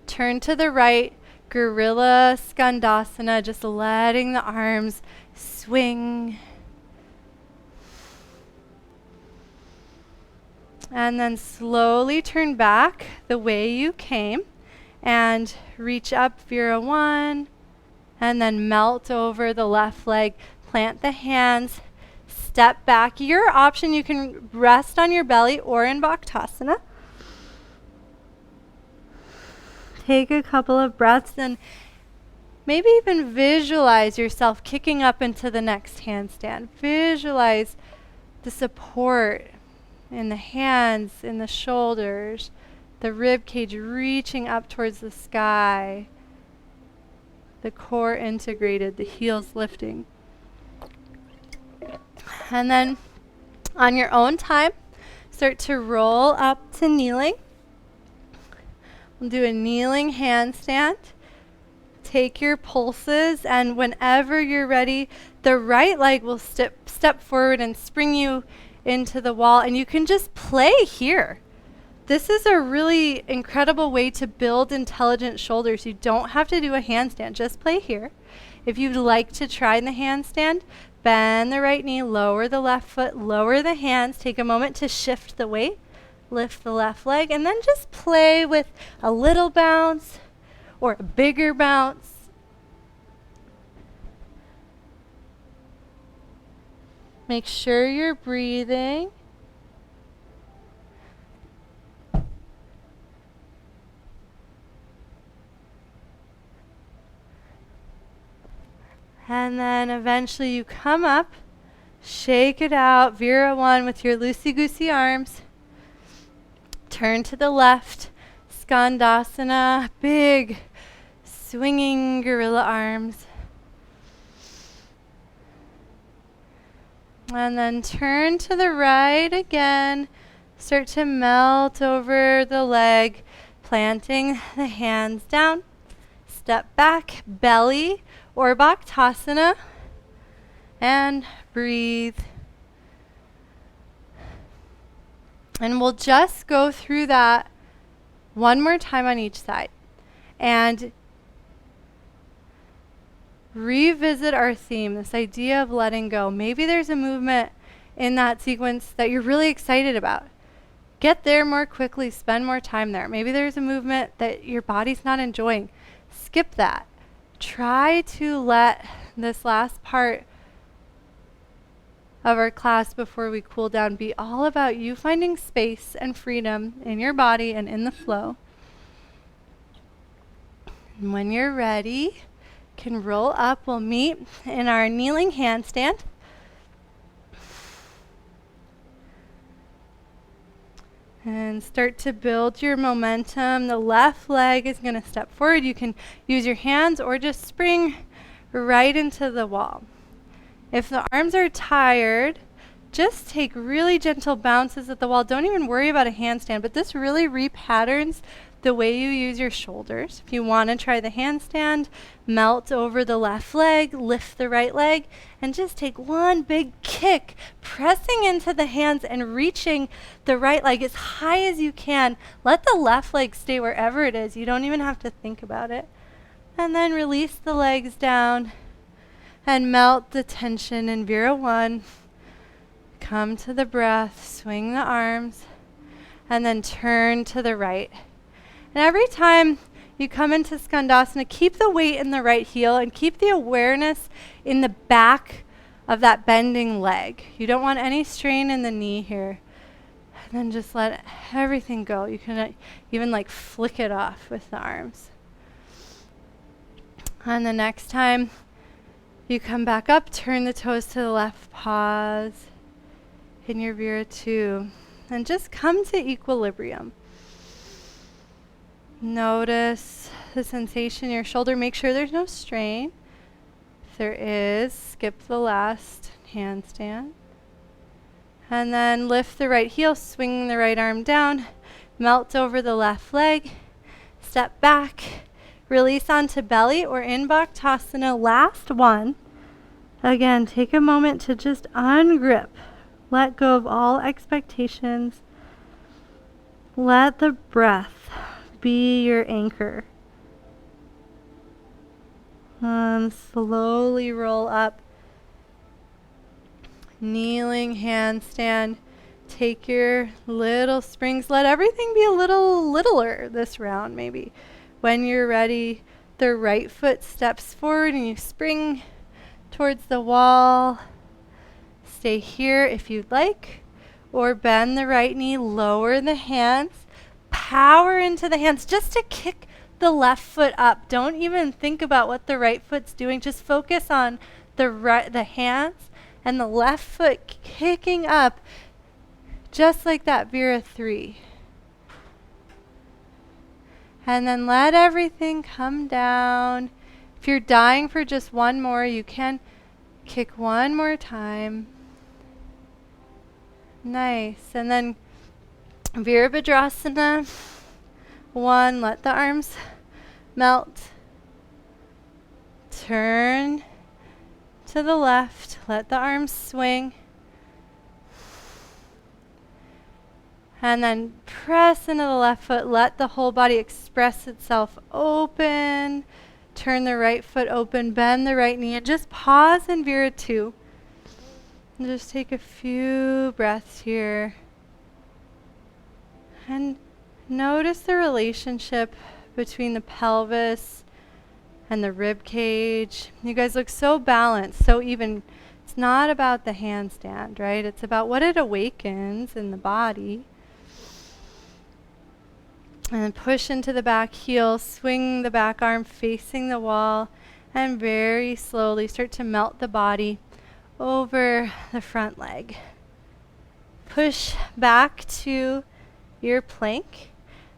Turn to the right, Gorilla Skandasana, just letting the arms swing. And then slowly turn back the way you came and reach up, Veera 1, and then melt over the left leg. Plant the hands. Step back. Your option, you can rest on your belly or in Bhadrasana. Take a couple of breaths and maybe even visualize yourself kicking up into the next handstand. Visualize the support in the hands, in the shoulders, the rib cage reaching up towards the sky, the core integrated, the heels lifting. And then on your own time, start to roll up to kneeling. We'll do a kneeling handstand. Take your pulses, and whenever you're ready, the right leg will step forward and spring you into the wall, and you can just play here. This is a really incredible way to build intelligent shoulders. You don't have to do a handstand, just play here. If you'd like to try the handstand, bend the right knee, lower the left foot, lower the hands, take a moment to shift the weight, lift the left leg, and then just play with a little bounce or a bigger bounce. Make sure you're breathing. And then eventually you come up, shake it out, Veera 1 with your loosey-goosey arms. Turn to the left, Skandasana, big swinging gorilla arms. And then turn to the right again. Start to melt over the leg. Planting the hands down. Step back, belly or Bhadrasana, and breathe. And we'll just go through that one more time on each side. And revisit our theme, this idea of letting go. Maybe there's a movement in that sequence that you're really excited about. Get there more quickly, spend more time there. Maybe there's a movement that your body's not enjoying. Skip that. Try to let this last part of our class before we cool down be all about you finding space and freedom in your body and in the flow. And when you're ready, can roll up. We'll meet in our kneeling handstand. And start to build your momentum. The left leg is going to step forward. You can use your hands or just spring right into the wall. If the arms are tired, just take really gentle bounces at the wall. Don't even worry about a handstand, but this really repatterns the way you use your shoulders. If you want to try the handstand, melt over the left leg, lift the right leg, and just take one big kick, pressing into the hands and reaching the right leg as high as you can. Let the left leg stay wherever it is. You don't even have to think about it. And then release the legs down and melt the tension in Veera 1. Come to the breath, swing the arms, and then turn to the right. And every time you come into Skandasana, keep the weight in the right heel and keep the awareness in the back of that bending leg. You don't want any strain in the knee here. And then just let everything go. You can even like flick it off with the arms. And the next time you come back up, turn the toes to the left, pause in your Veera 2, and just come to equilibrium. Notice the sensation in your shoulder. Make sure there's no strain. If there is, skip the last handstand. And then lift the right heel, swing the right arm down, melt over the left leg, step back, release onto belly or in Bhadrasana. Last one. Again, take a moment to just ungrip. Let go of all expectations. Let the breath be your anchor. And slowly roll up. Kneeling handstand. Take your little springs. Let everything be a little littler this round, maybe. When you're ready, the right foot steps forward and you spring towards the wall. Stay here if you'd like. Or bend the right knee, lower the hands. Power into the hands just to kick the left foot up. Don't even think about what the right foot's doing. Just focus on the hands and the left foot kicking up, just like that Veera 3. And then let everything come down. If you're dying for just one more, you can kick one more time. Nice. And then Veerabhadrasana 1, let the arms melt. Turn to the left, let the arms swing. And then press into the left foot, let the whole body express itself open. Turn the right foot open, bend the right knee, and just pause in Veera 2. And just take a few breaths here. And notice the relationship between the pelvis and the rib cage. You guys look so balanced, so even. It's not about the handstand, right? It's about what it awakens in the body. And then push into the back heel, swing the back arm facing the wall, and very slowly start to melt the body over the front leg. Push back to your plank,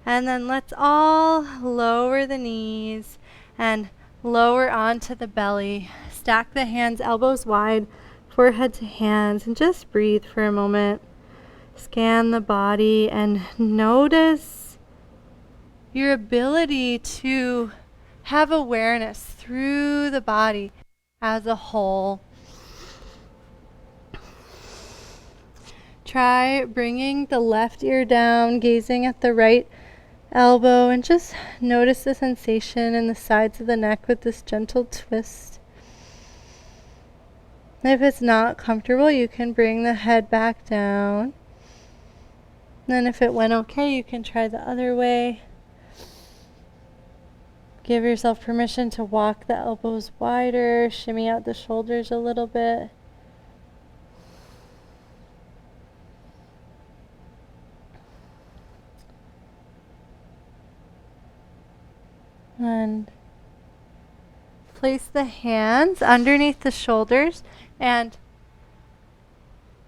and then let's all lower the knees and lower onto the belly. Stack the hands, elbows wide, forehead to hands, and just breathe for a moment. Scan the body and notice your ability to have awareness through the body as a whole. Try bringing the left ear down, gazing at the right elbow, and just notice the sensation in the sides of the neck with this gentle twist. If it's not comfortable, you can bring the head back down. Then if it went okay, you can try the other way. Give yourself permission to walk the elbows wider, shimmy out the shoulders a little bit. And place the hands underneath the shoulders and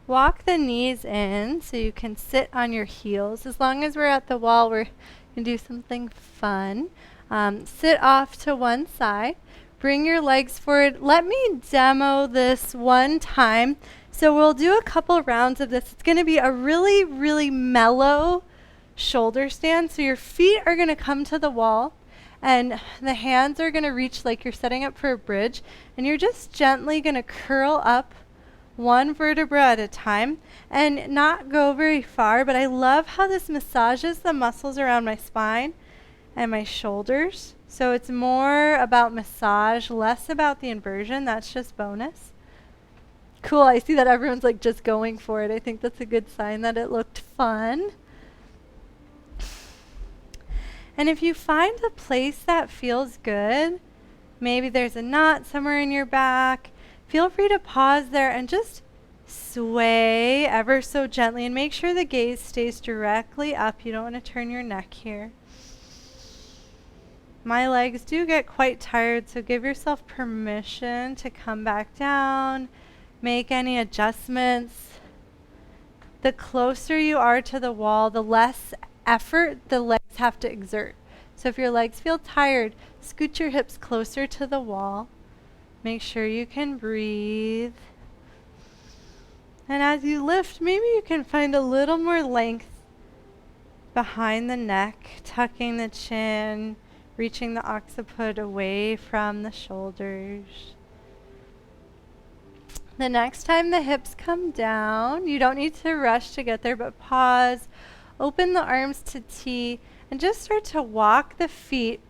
walk the knees in so you can sit on your heels. As long as we're at the wall, we're going to do something fun. Sit off to one side. Bring your legs forward. Let me demo this one time. So we'll do a couple rounds of this. It's going to be a really, really mellow shoulder stand. So your feet are going to come to the wall. And the hands are going to reach like you're setting up for a bridge. And you're just gently going to curl up one vertebra at a time and not go very far. But I love how this massages the muscles around my spine and my shoulders. So it's more about massage, less about the inversion. That's just bonus. Cool. I see that everyone's like just going for it. I think that's a good sign that it looked fun. And if you find a place that feels good, maybe there's a knot somewhere in your back, feel free to pause there and just sway ever so gently and make sure the gaze stays directly up. You don't want to turn your neck here. My legs do get quite tired, so give yourself permission to come back down, make any adjustments. The closer you are to the wall, the less effort the legs have to exert. So if your legs feel tired, scoot your hips closer to the wall. Make sure you can breathe. And as you lift, maybe you can find a little more length behind the neck, tucking the chin, reaching the occiput away from the shoulders. The next time the hips come down, you don't need to rush to get there, but pause. Open the arms to T and just start to walk the feet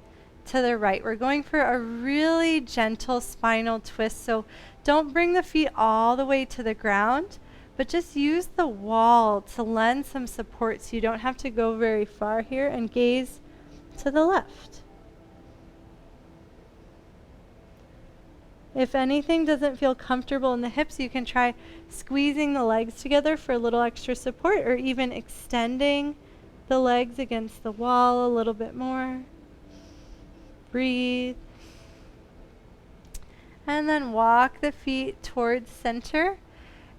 to the right. We're going for a really gentle spinal twist, so don't bring the feet all the way to the ground, but just use the wall to lend some support so you don't have to go very far here, and gaze to the left. If anything doesn't feel comfortable in the hips, you can try squeezing the legs together for a little extra support, or even extending the legs against the wall a little bit more. Breathe. And then walk the feet towards center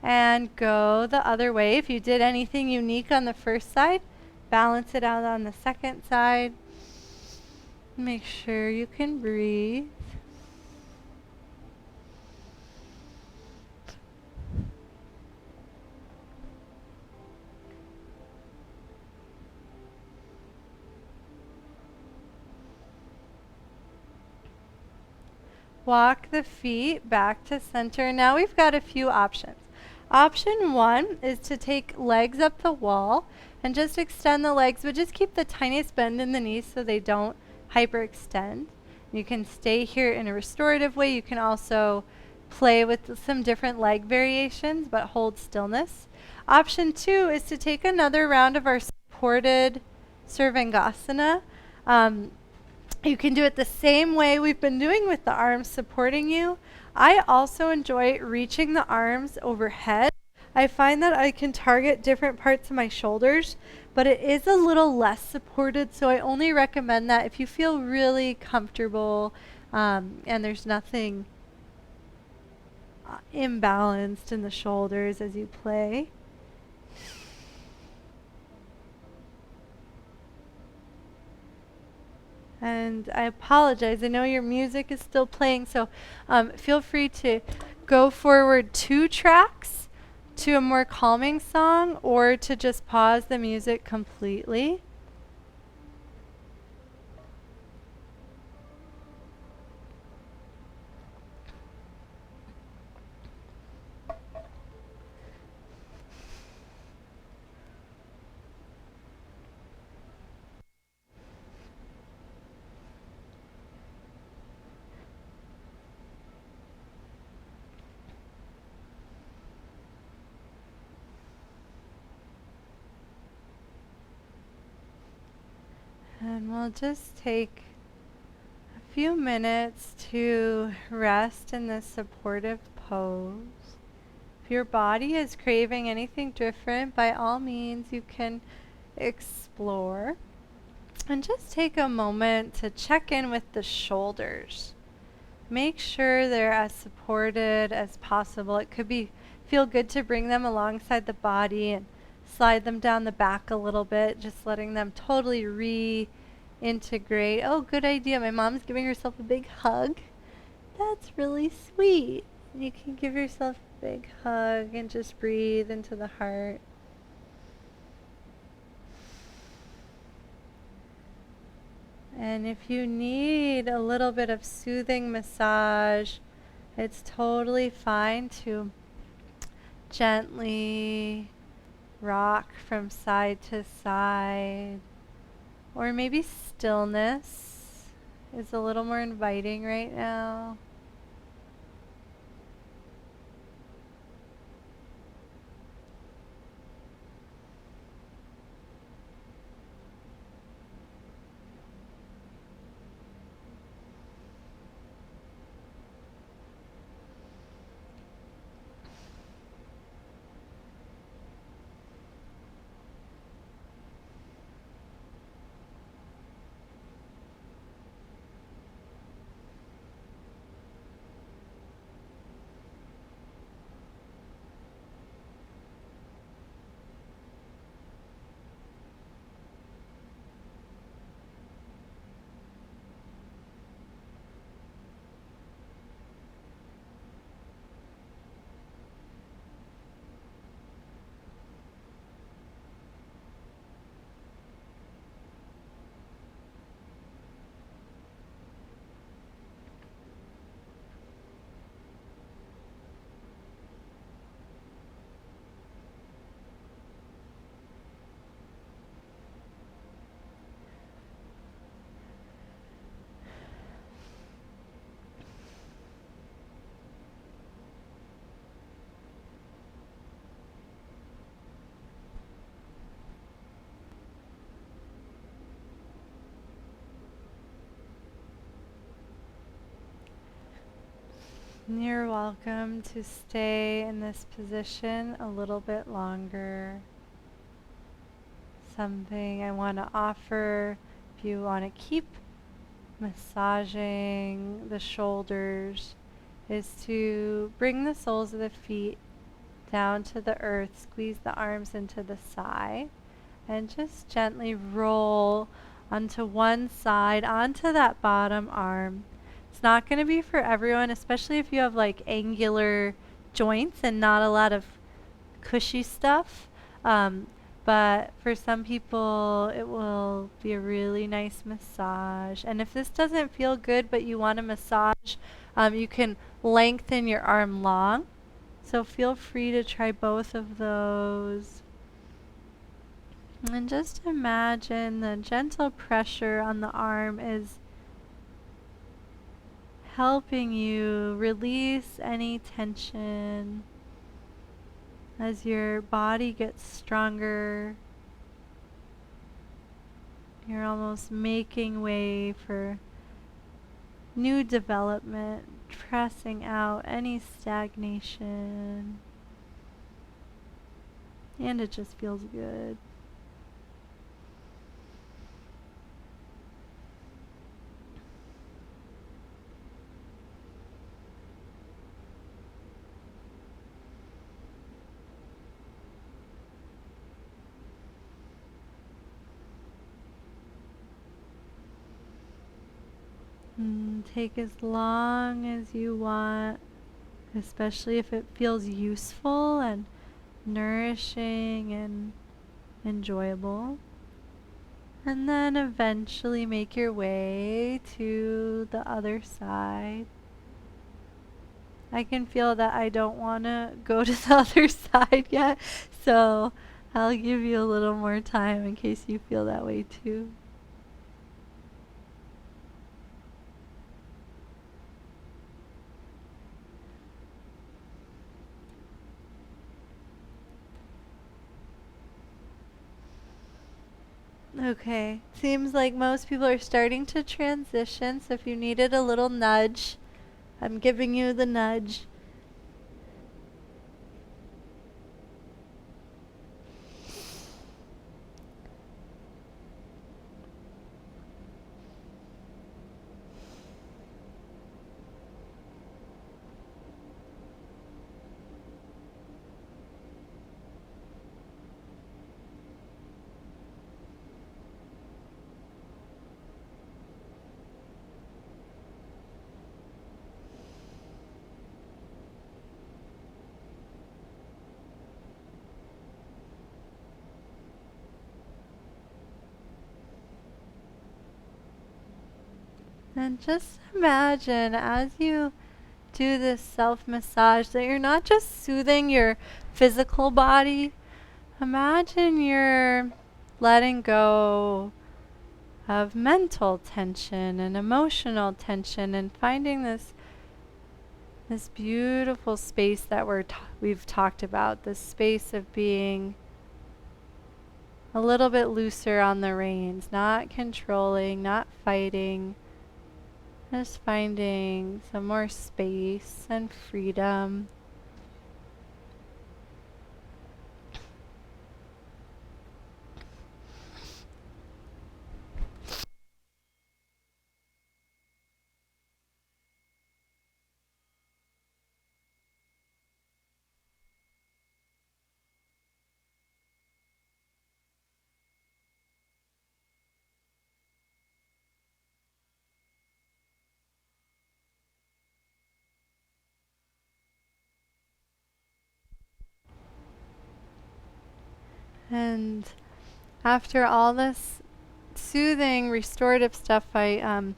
and go the other way. If you did anything unique on the first side, balance it out on the second side. Make sure you can breathe. Walk the feet back to center. Now we've got a few options. Option one is to take legs up the wall and just extend the legs, but just keep the tiniest bend in the knees so they don't hyperextend. You can stay here in a restorative way. You can also play with some different leg variations, but hold stillness. Option two is to take another round of our supported Sarvangasana. You can do it the same way we've been doing with the arms supporting you. I also enjoy reaching the arms overhead. I find that I can target different parts of my shoulders, but it is a little less supported, so I only recommend that if you feel really comfortable and there's nothing imbalanced in the shoulders as you play. And I apologize, I know your music is still playing, so feel free to go forward 2 tracks to a more calming song, or to just pause the music completely. And we'll just take a few minutes to rest in this supportive pose. If your body is craving anything different, by all means you can explore. And just take a moment to check in with the shoulders. Make sure they're as supported as possible. It could feel good to bring them alongside the body and slide them down the back a little bit, just letting them totally reintegrate. Oh, good idea. My mom's giving herself a big hug. That's really sweet. You can give yourself a big hug and just breathe into the heart. And if you need a little bit of soothing massage, it's totally fine to gently rock from side to side. Or maybe stillness is a little more inviting right now. You're welcome to stay in this position a little bit longer. Something I want to offer, if you want to keep massaging the shoulders, is to bring the soles of the feet down to the earth, squeeze the arms into the side, and just gently roll onto one side, onto that bottom arm. It's not going to be for everyone, especially if you have like angular joints and not a lot of cushy stuff. But for some people, it will be a really nice massage. And if this doesn't feel good, but you want a massage, you can lengthen your arm long. So feel free to try both of those. And just imagine the gentle pressure on the arm is helping you release any tension. As your body gets stronger, you're almost making way for new development, pressing out any stagnation. And it just feels good. Take as long as you want, especially if it feels useful and nourishing and enjoyable. And then eventually make your way to the other side. I can feel that I don't want to go to the other side yet, so I'll give you a little more time in case you feel that way too. Okay, seems like most people are starting to transition, so if you needed a little nudge, I'm giving you the nudge. And just imagine as you do this self-massage that you're not just soothing your physical body. Imagine you're letting go of mental tension and emotional tension and finding this beautiful space that we've talked about, this space of being a little bit looser on the reins, not controlling, not fighting, just finding some more space and freedom. And after all this soothing, restorative stuff, I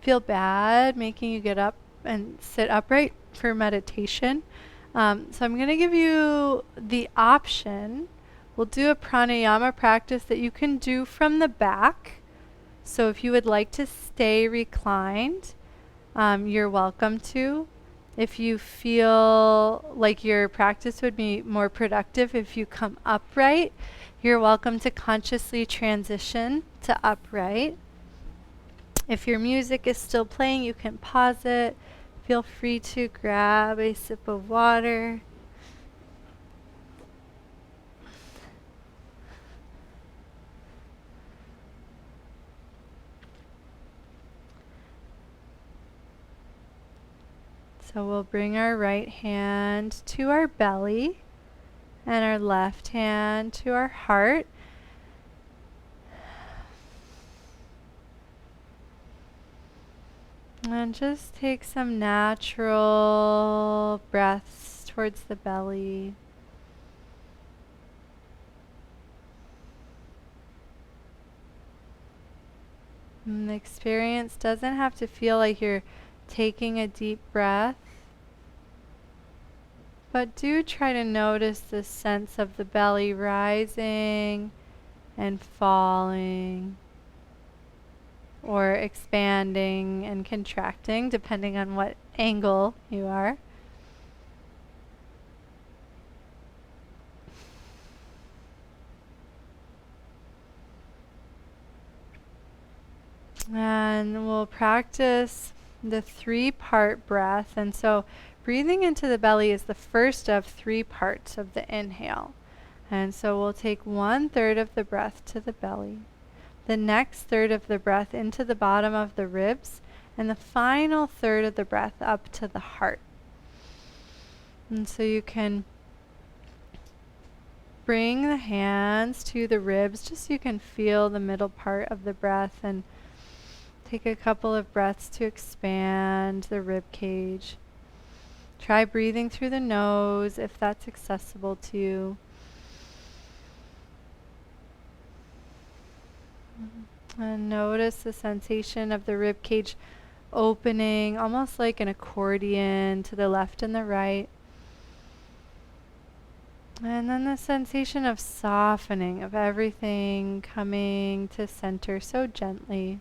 feel bad making you get up and sit upright for meditation. So I'm going to give you the option. We'll do a pranayama practice that you can do from the back. So if you would like to stay reclined, you're welcome to. If you feel like your practice would be more productive if you come upright, you're welcome to consciously transition to upright. If your music is still playing, you can pause it. Feel free to grab a sip of water. So we'll bring our right hand to our belly and our left hand to our heart. And just take some natural breaths towards the belly. And the experience doesn't have to feel like you're taking a deep breath, but do try to notice the sense of the belly rising and falling, or expanding and contracting, depending on what angle you are. And we'll practice the 3-part breath. And so breathing into the belly is the first of 3 parts of the inhale. And so we'll take 1/3 of the breath to the belly, the next third of the breath into the bottom of the ribs, and the final third of the breath up to the heart. And so you can bring the hands to the ribs just so you can feel the middle part of the breath, and take a couple of breaths to expand the rib cage. Try breathing through the nose if that's accessible to you. And notice the sensation of the rib cage opening, almost like an accordion, to the left and the right. And then the sensation of softening, of everything coming to center so gently.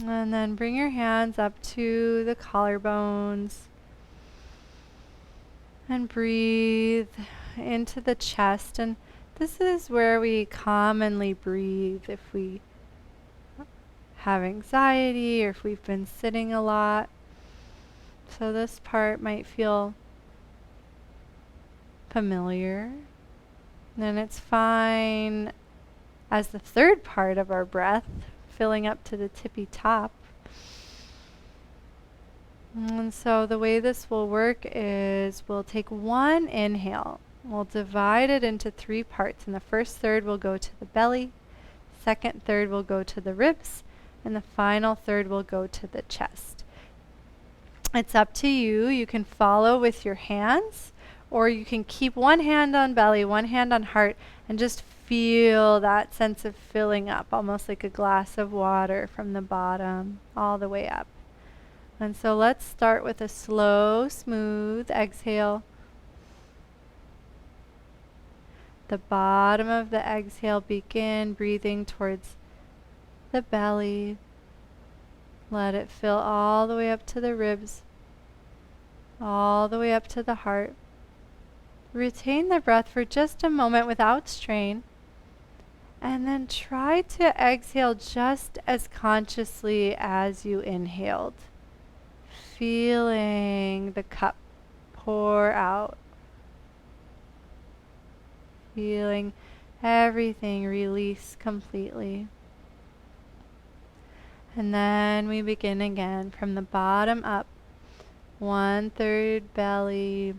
And then bring your hands up to the collarbones and breathe into the chest, and this is where we commonly breathe if we have anxiety or if we've been sitting a lot. So this part might feel familiar. Then it's fine as the third part of our breath, filling up to the tippy top. And so the way this will work is we'll take one inhale. We'll divide it into 3 parts. And the first third will go to the belly, second third will go to the ribs, and the final third will go to the chest. It's up to you. You can follow with your hands, or you can keep one hand on belly, one hand on heart, and just feel that sense of filling up, almost like a glass of water from the bottom all the way up. And so let's start with a slow, smooth exhale. The bottom of the exhale, begin breathing towards the belly. Let it fill all the way up to the ribs, all the way up to the heart. Retain the breath for just a moment without strain. And then try to exhale just as consciously as you inhaled. Feeling the cup pour out. Feeling everything release completely. And then we begin again from the bottom up. 1/3 belly.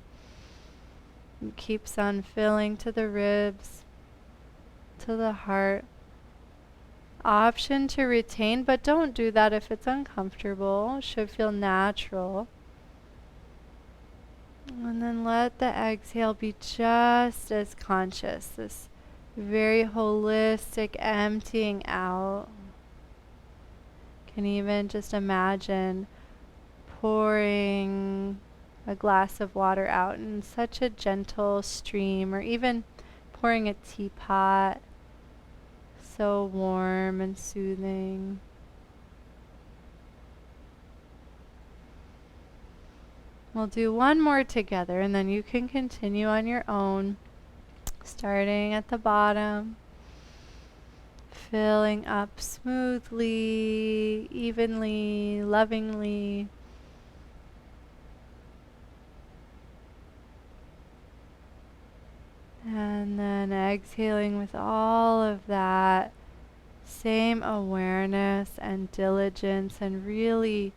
It keeps on filling to the ribs, to the heart. Option to retain, but don't do that if it's uncomfortable. It should feel natural. And then let the exhale be just as conscious, this very holistic emptying out. Can even just imagine pouring a glass of water out in such a gentle stream, or even pouring a teapot, so warm and soothing. We'll do one more together, and then you can continue on your own, starting at the bottom, filling up smoothly, evenly, lovingly. And then exhaling with all of that same awareness and diligence, and really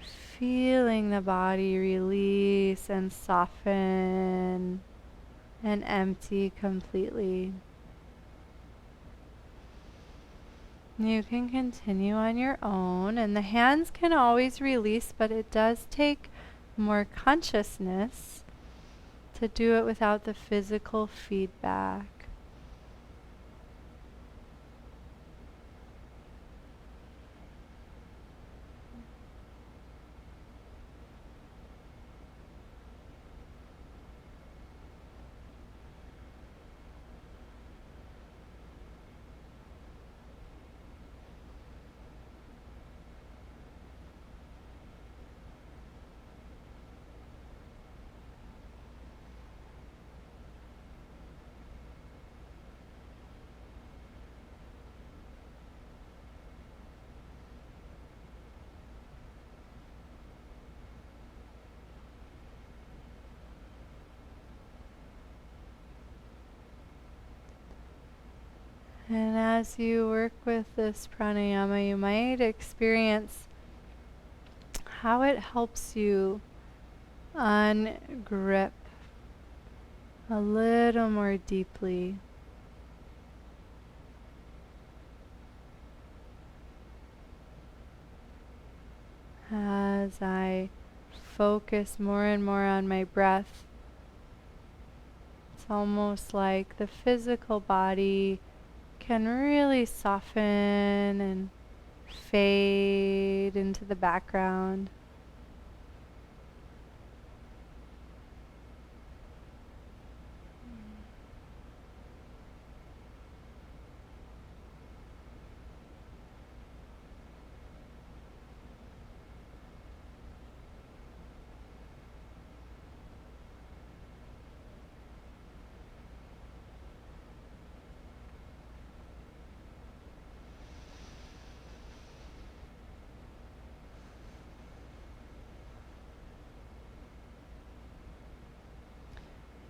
feeling the body release and soften and empty completely. You can continue on your own, and the hands can always release, but it does take more consciousness to do it without the physical feedback. And as you work with this pranayama, you might experience how it helps you ungrip a little more deeply. As I focus more and more on my breath, it's almost like the physical body can really soften and fade into the background.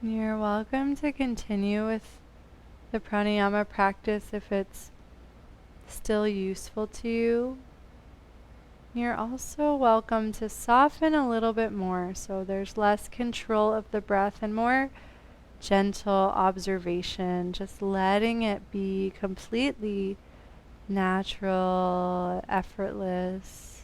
You're welcome to continue with the pranayama practice if it's still useful to you. You're also welcome to soften a little bit more so there's less control of the breath and more gentle observation, just letting it be completely natural, effortless.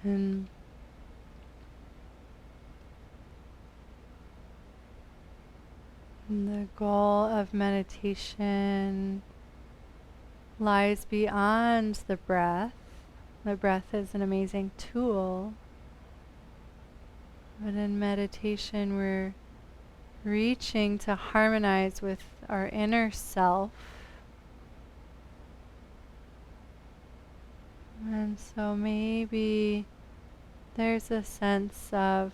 And the goal of meditation lies beyond the breath. The breath is an amazing tool, but in meditation we're reaching to harmonize with our inner self. And so maybe there's a sense of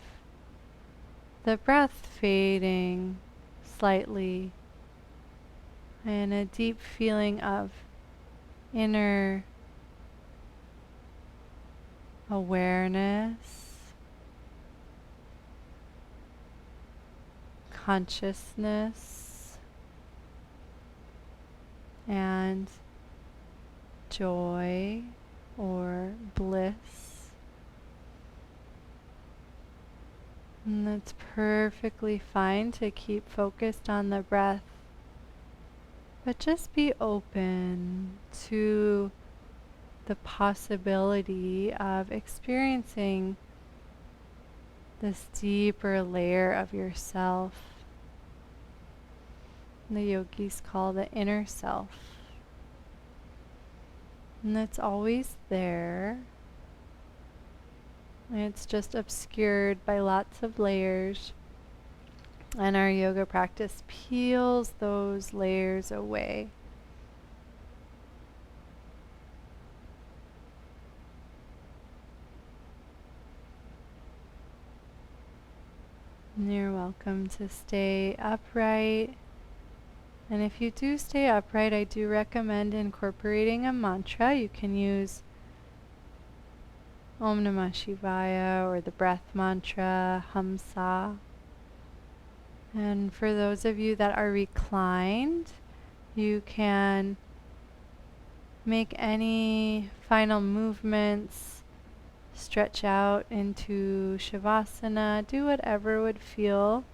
the breath fading slightly and a deep feeling of inner awareness, consciousness, and joy or bliss. And that's perfectly fine to keep focused on the breath, but just be open to the possibility of experiencing this deeper layer of yourself. The yogis call the inner self. And it's always there. It's just obscured by lots of layers. And our yoga practice peels those layers away. And you're welcome to stay upright. And if you do stay upright, I do recommend incorporating a mantra. You can use Om Namah Shivaya or the breath mantra, Hamsa. And for those of you that are reclined, you can make any final movements, stretch out into Shavasana, do whatever would feel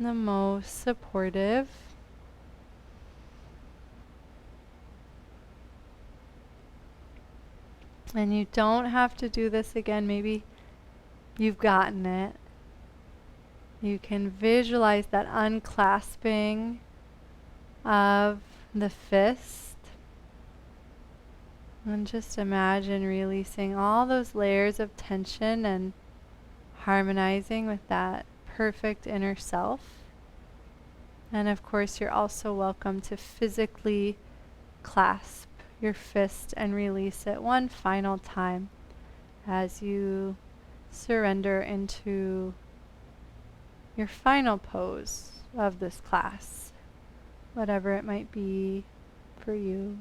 the most supportive. And you don't have to do this again. Maybe you've gotten it. You can visualize that unclasping of the fist. And just imagine releasing all those layers of tension and harmonizing with that perfect inner self. And of course, you're also welcome to physically clasp your fist and release it one final time as you surrender into your final pose of this class, whatever it might be for you.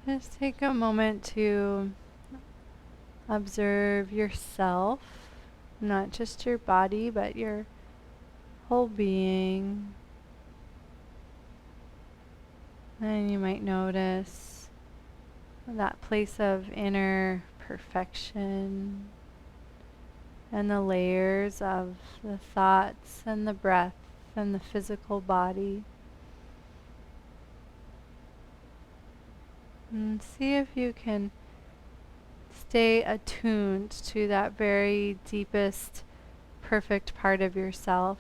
Just take a moment to observe yourself, not just your body, but your whole being. And you might notice that place of inner perfection and the layers of the thoughts and the breath and the physical body. And see if you can stay attuned to that very deepest, perfect part of yourself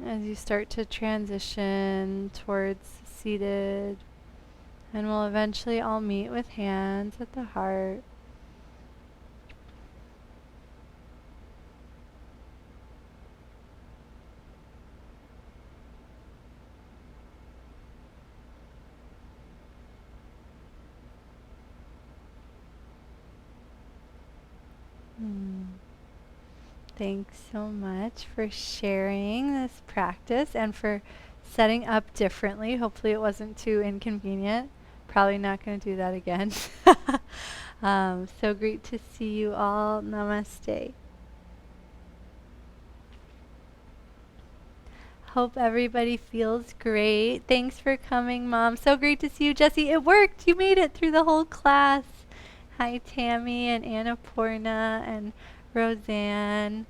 as you start to transition towards seated. And we'll eventually all meet with hands at the heart. Thanks so much for sharing this practice and for setting up differently. Hopefully it wasn't too inconvenient. Probably not going to do that again. So great to see you all. Namaste. Hope everybody feels great. Thanks for coming, Mom. So great to see you, Jessie. It worked. You made it through the whole class. Hi, Tammy and Annapurna and Roseanne.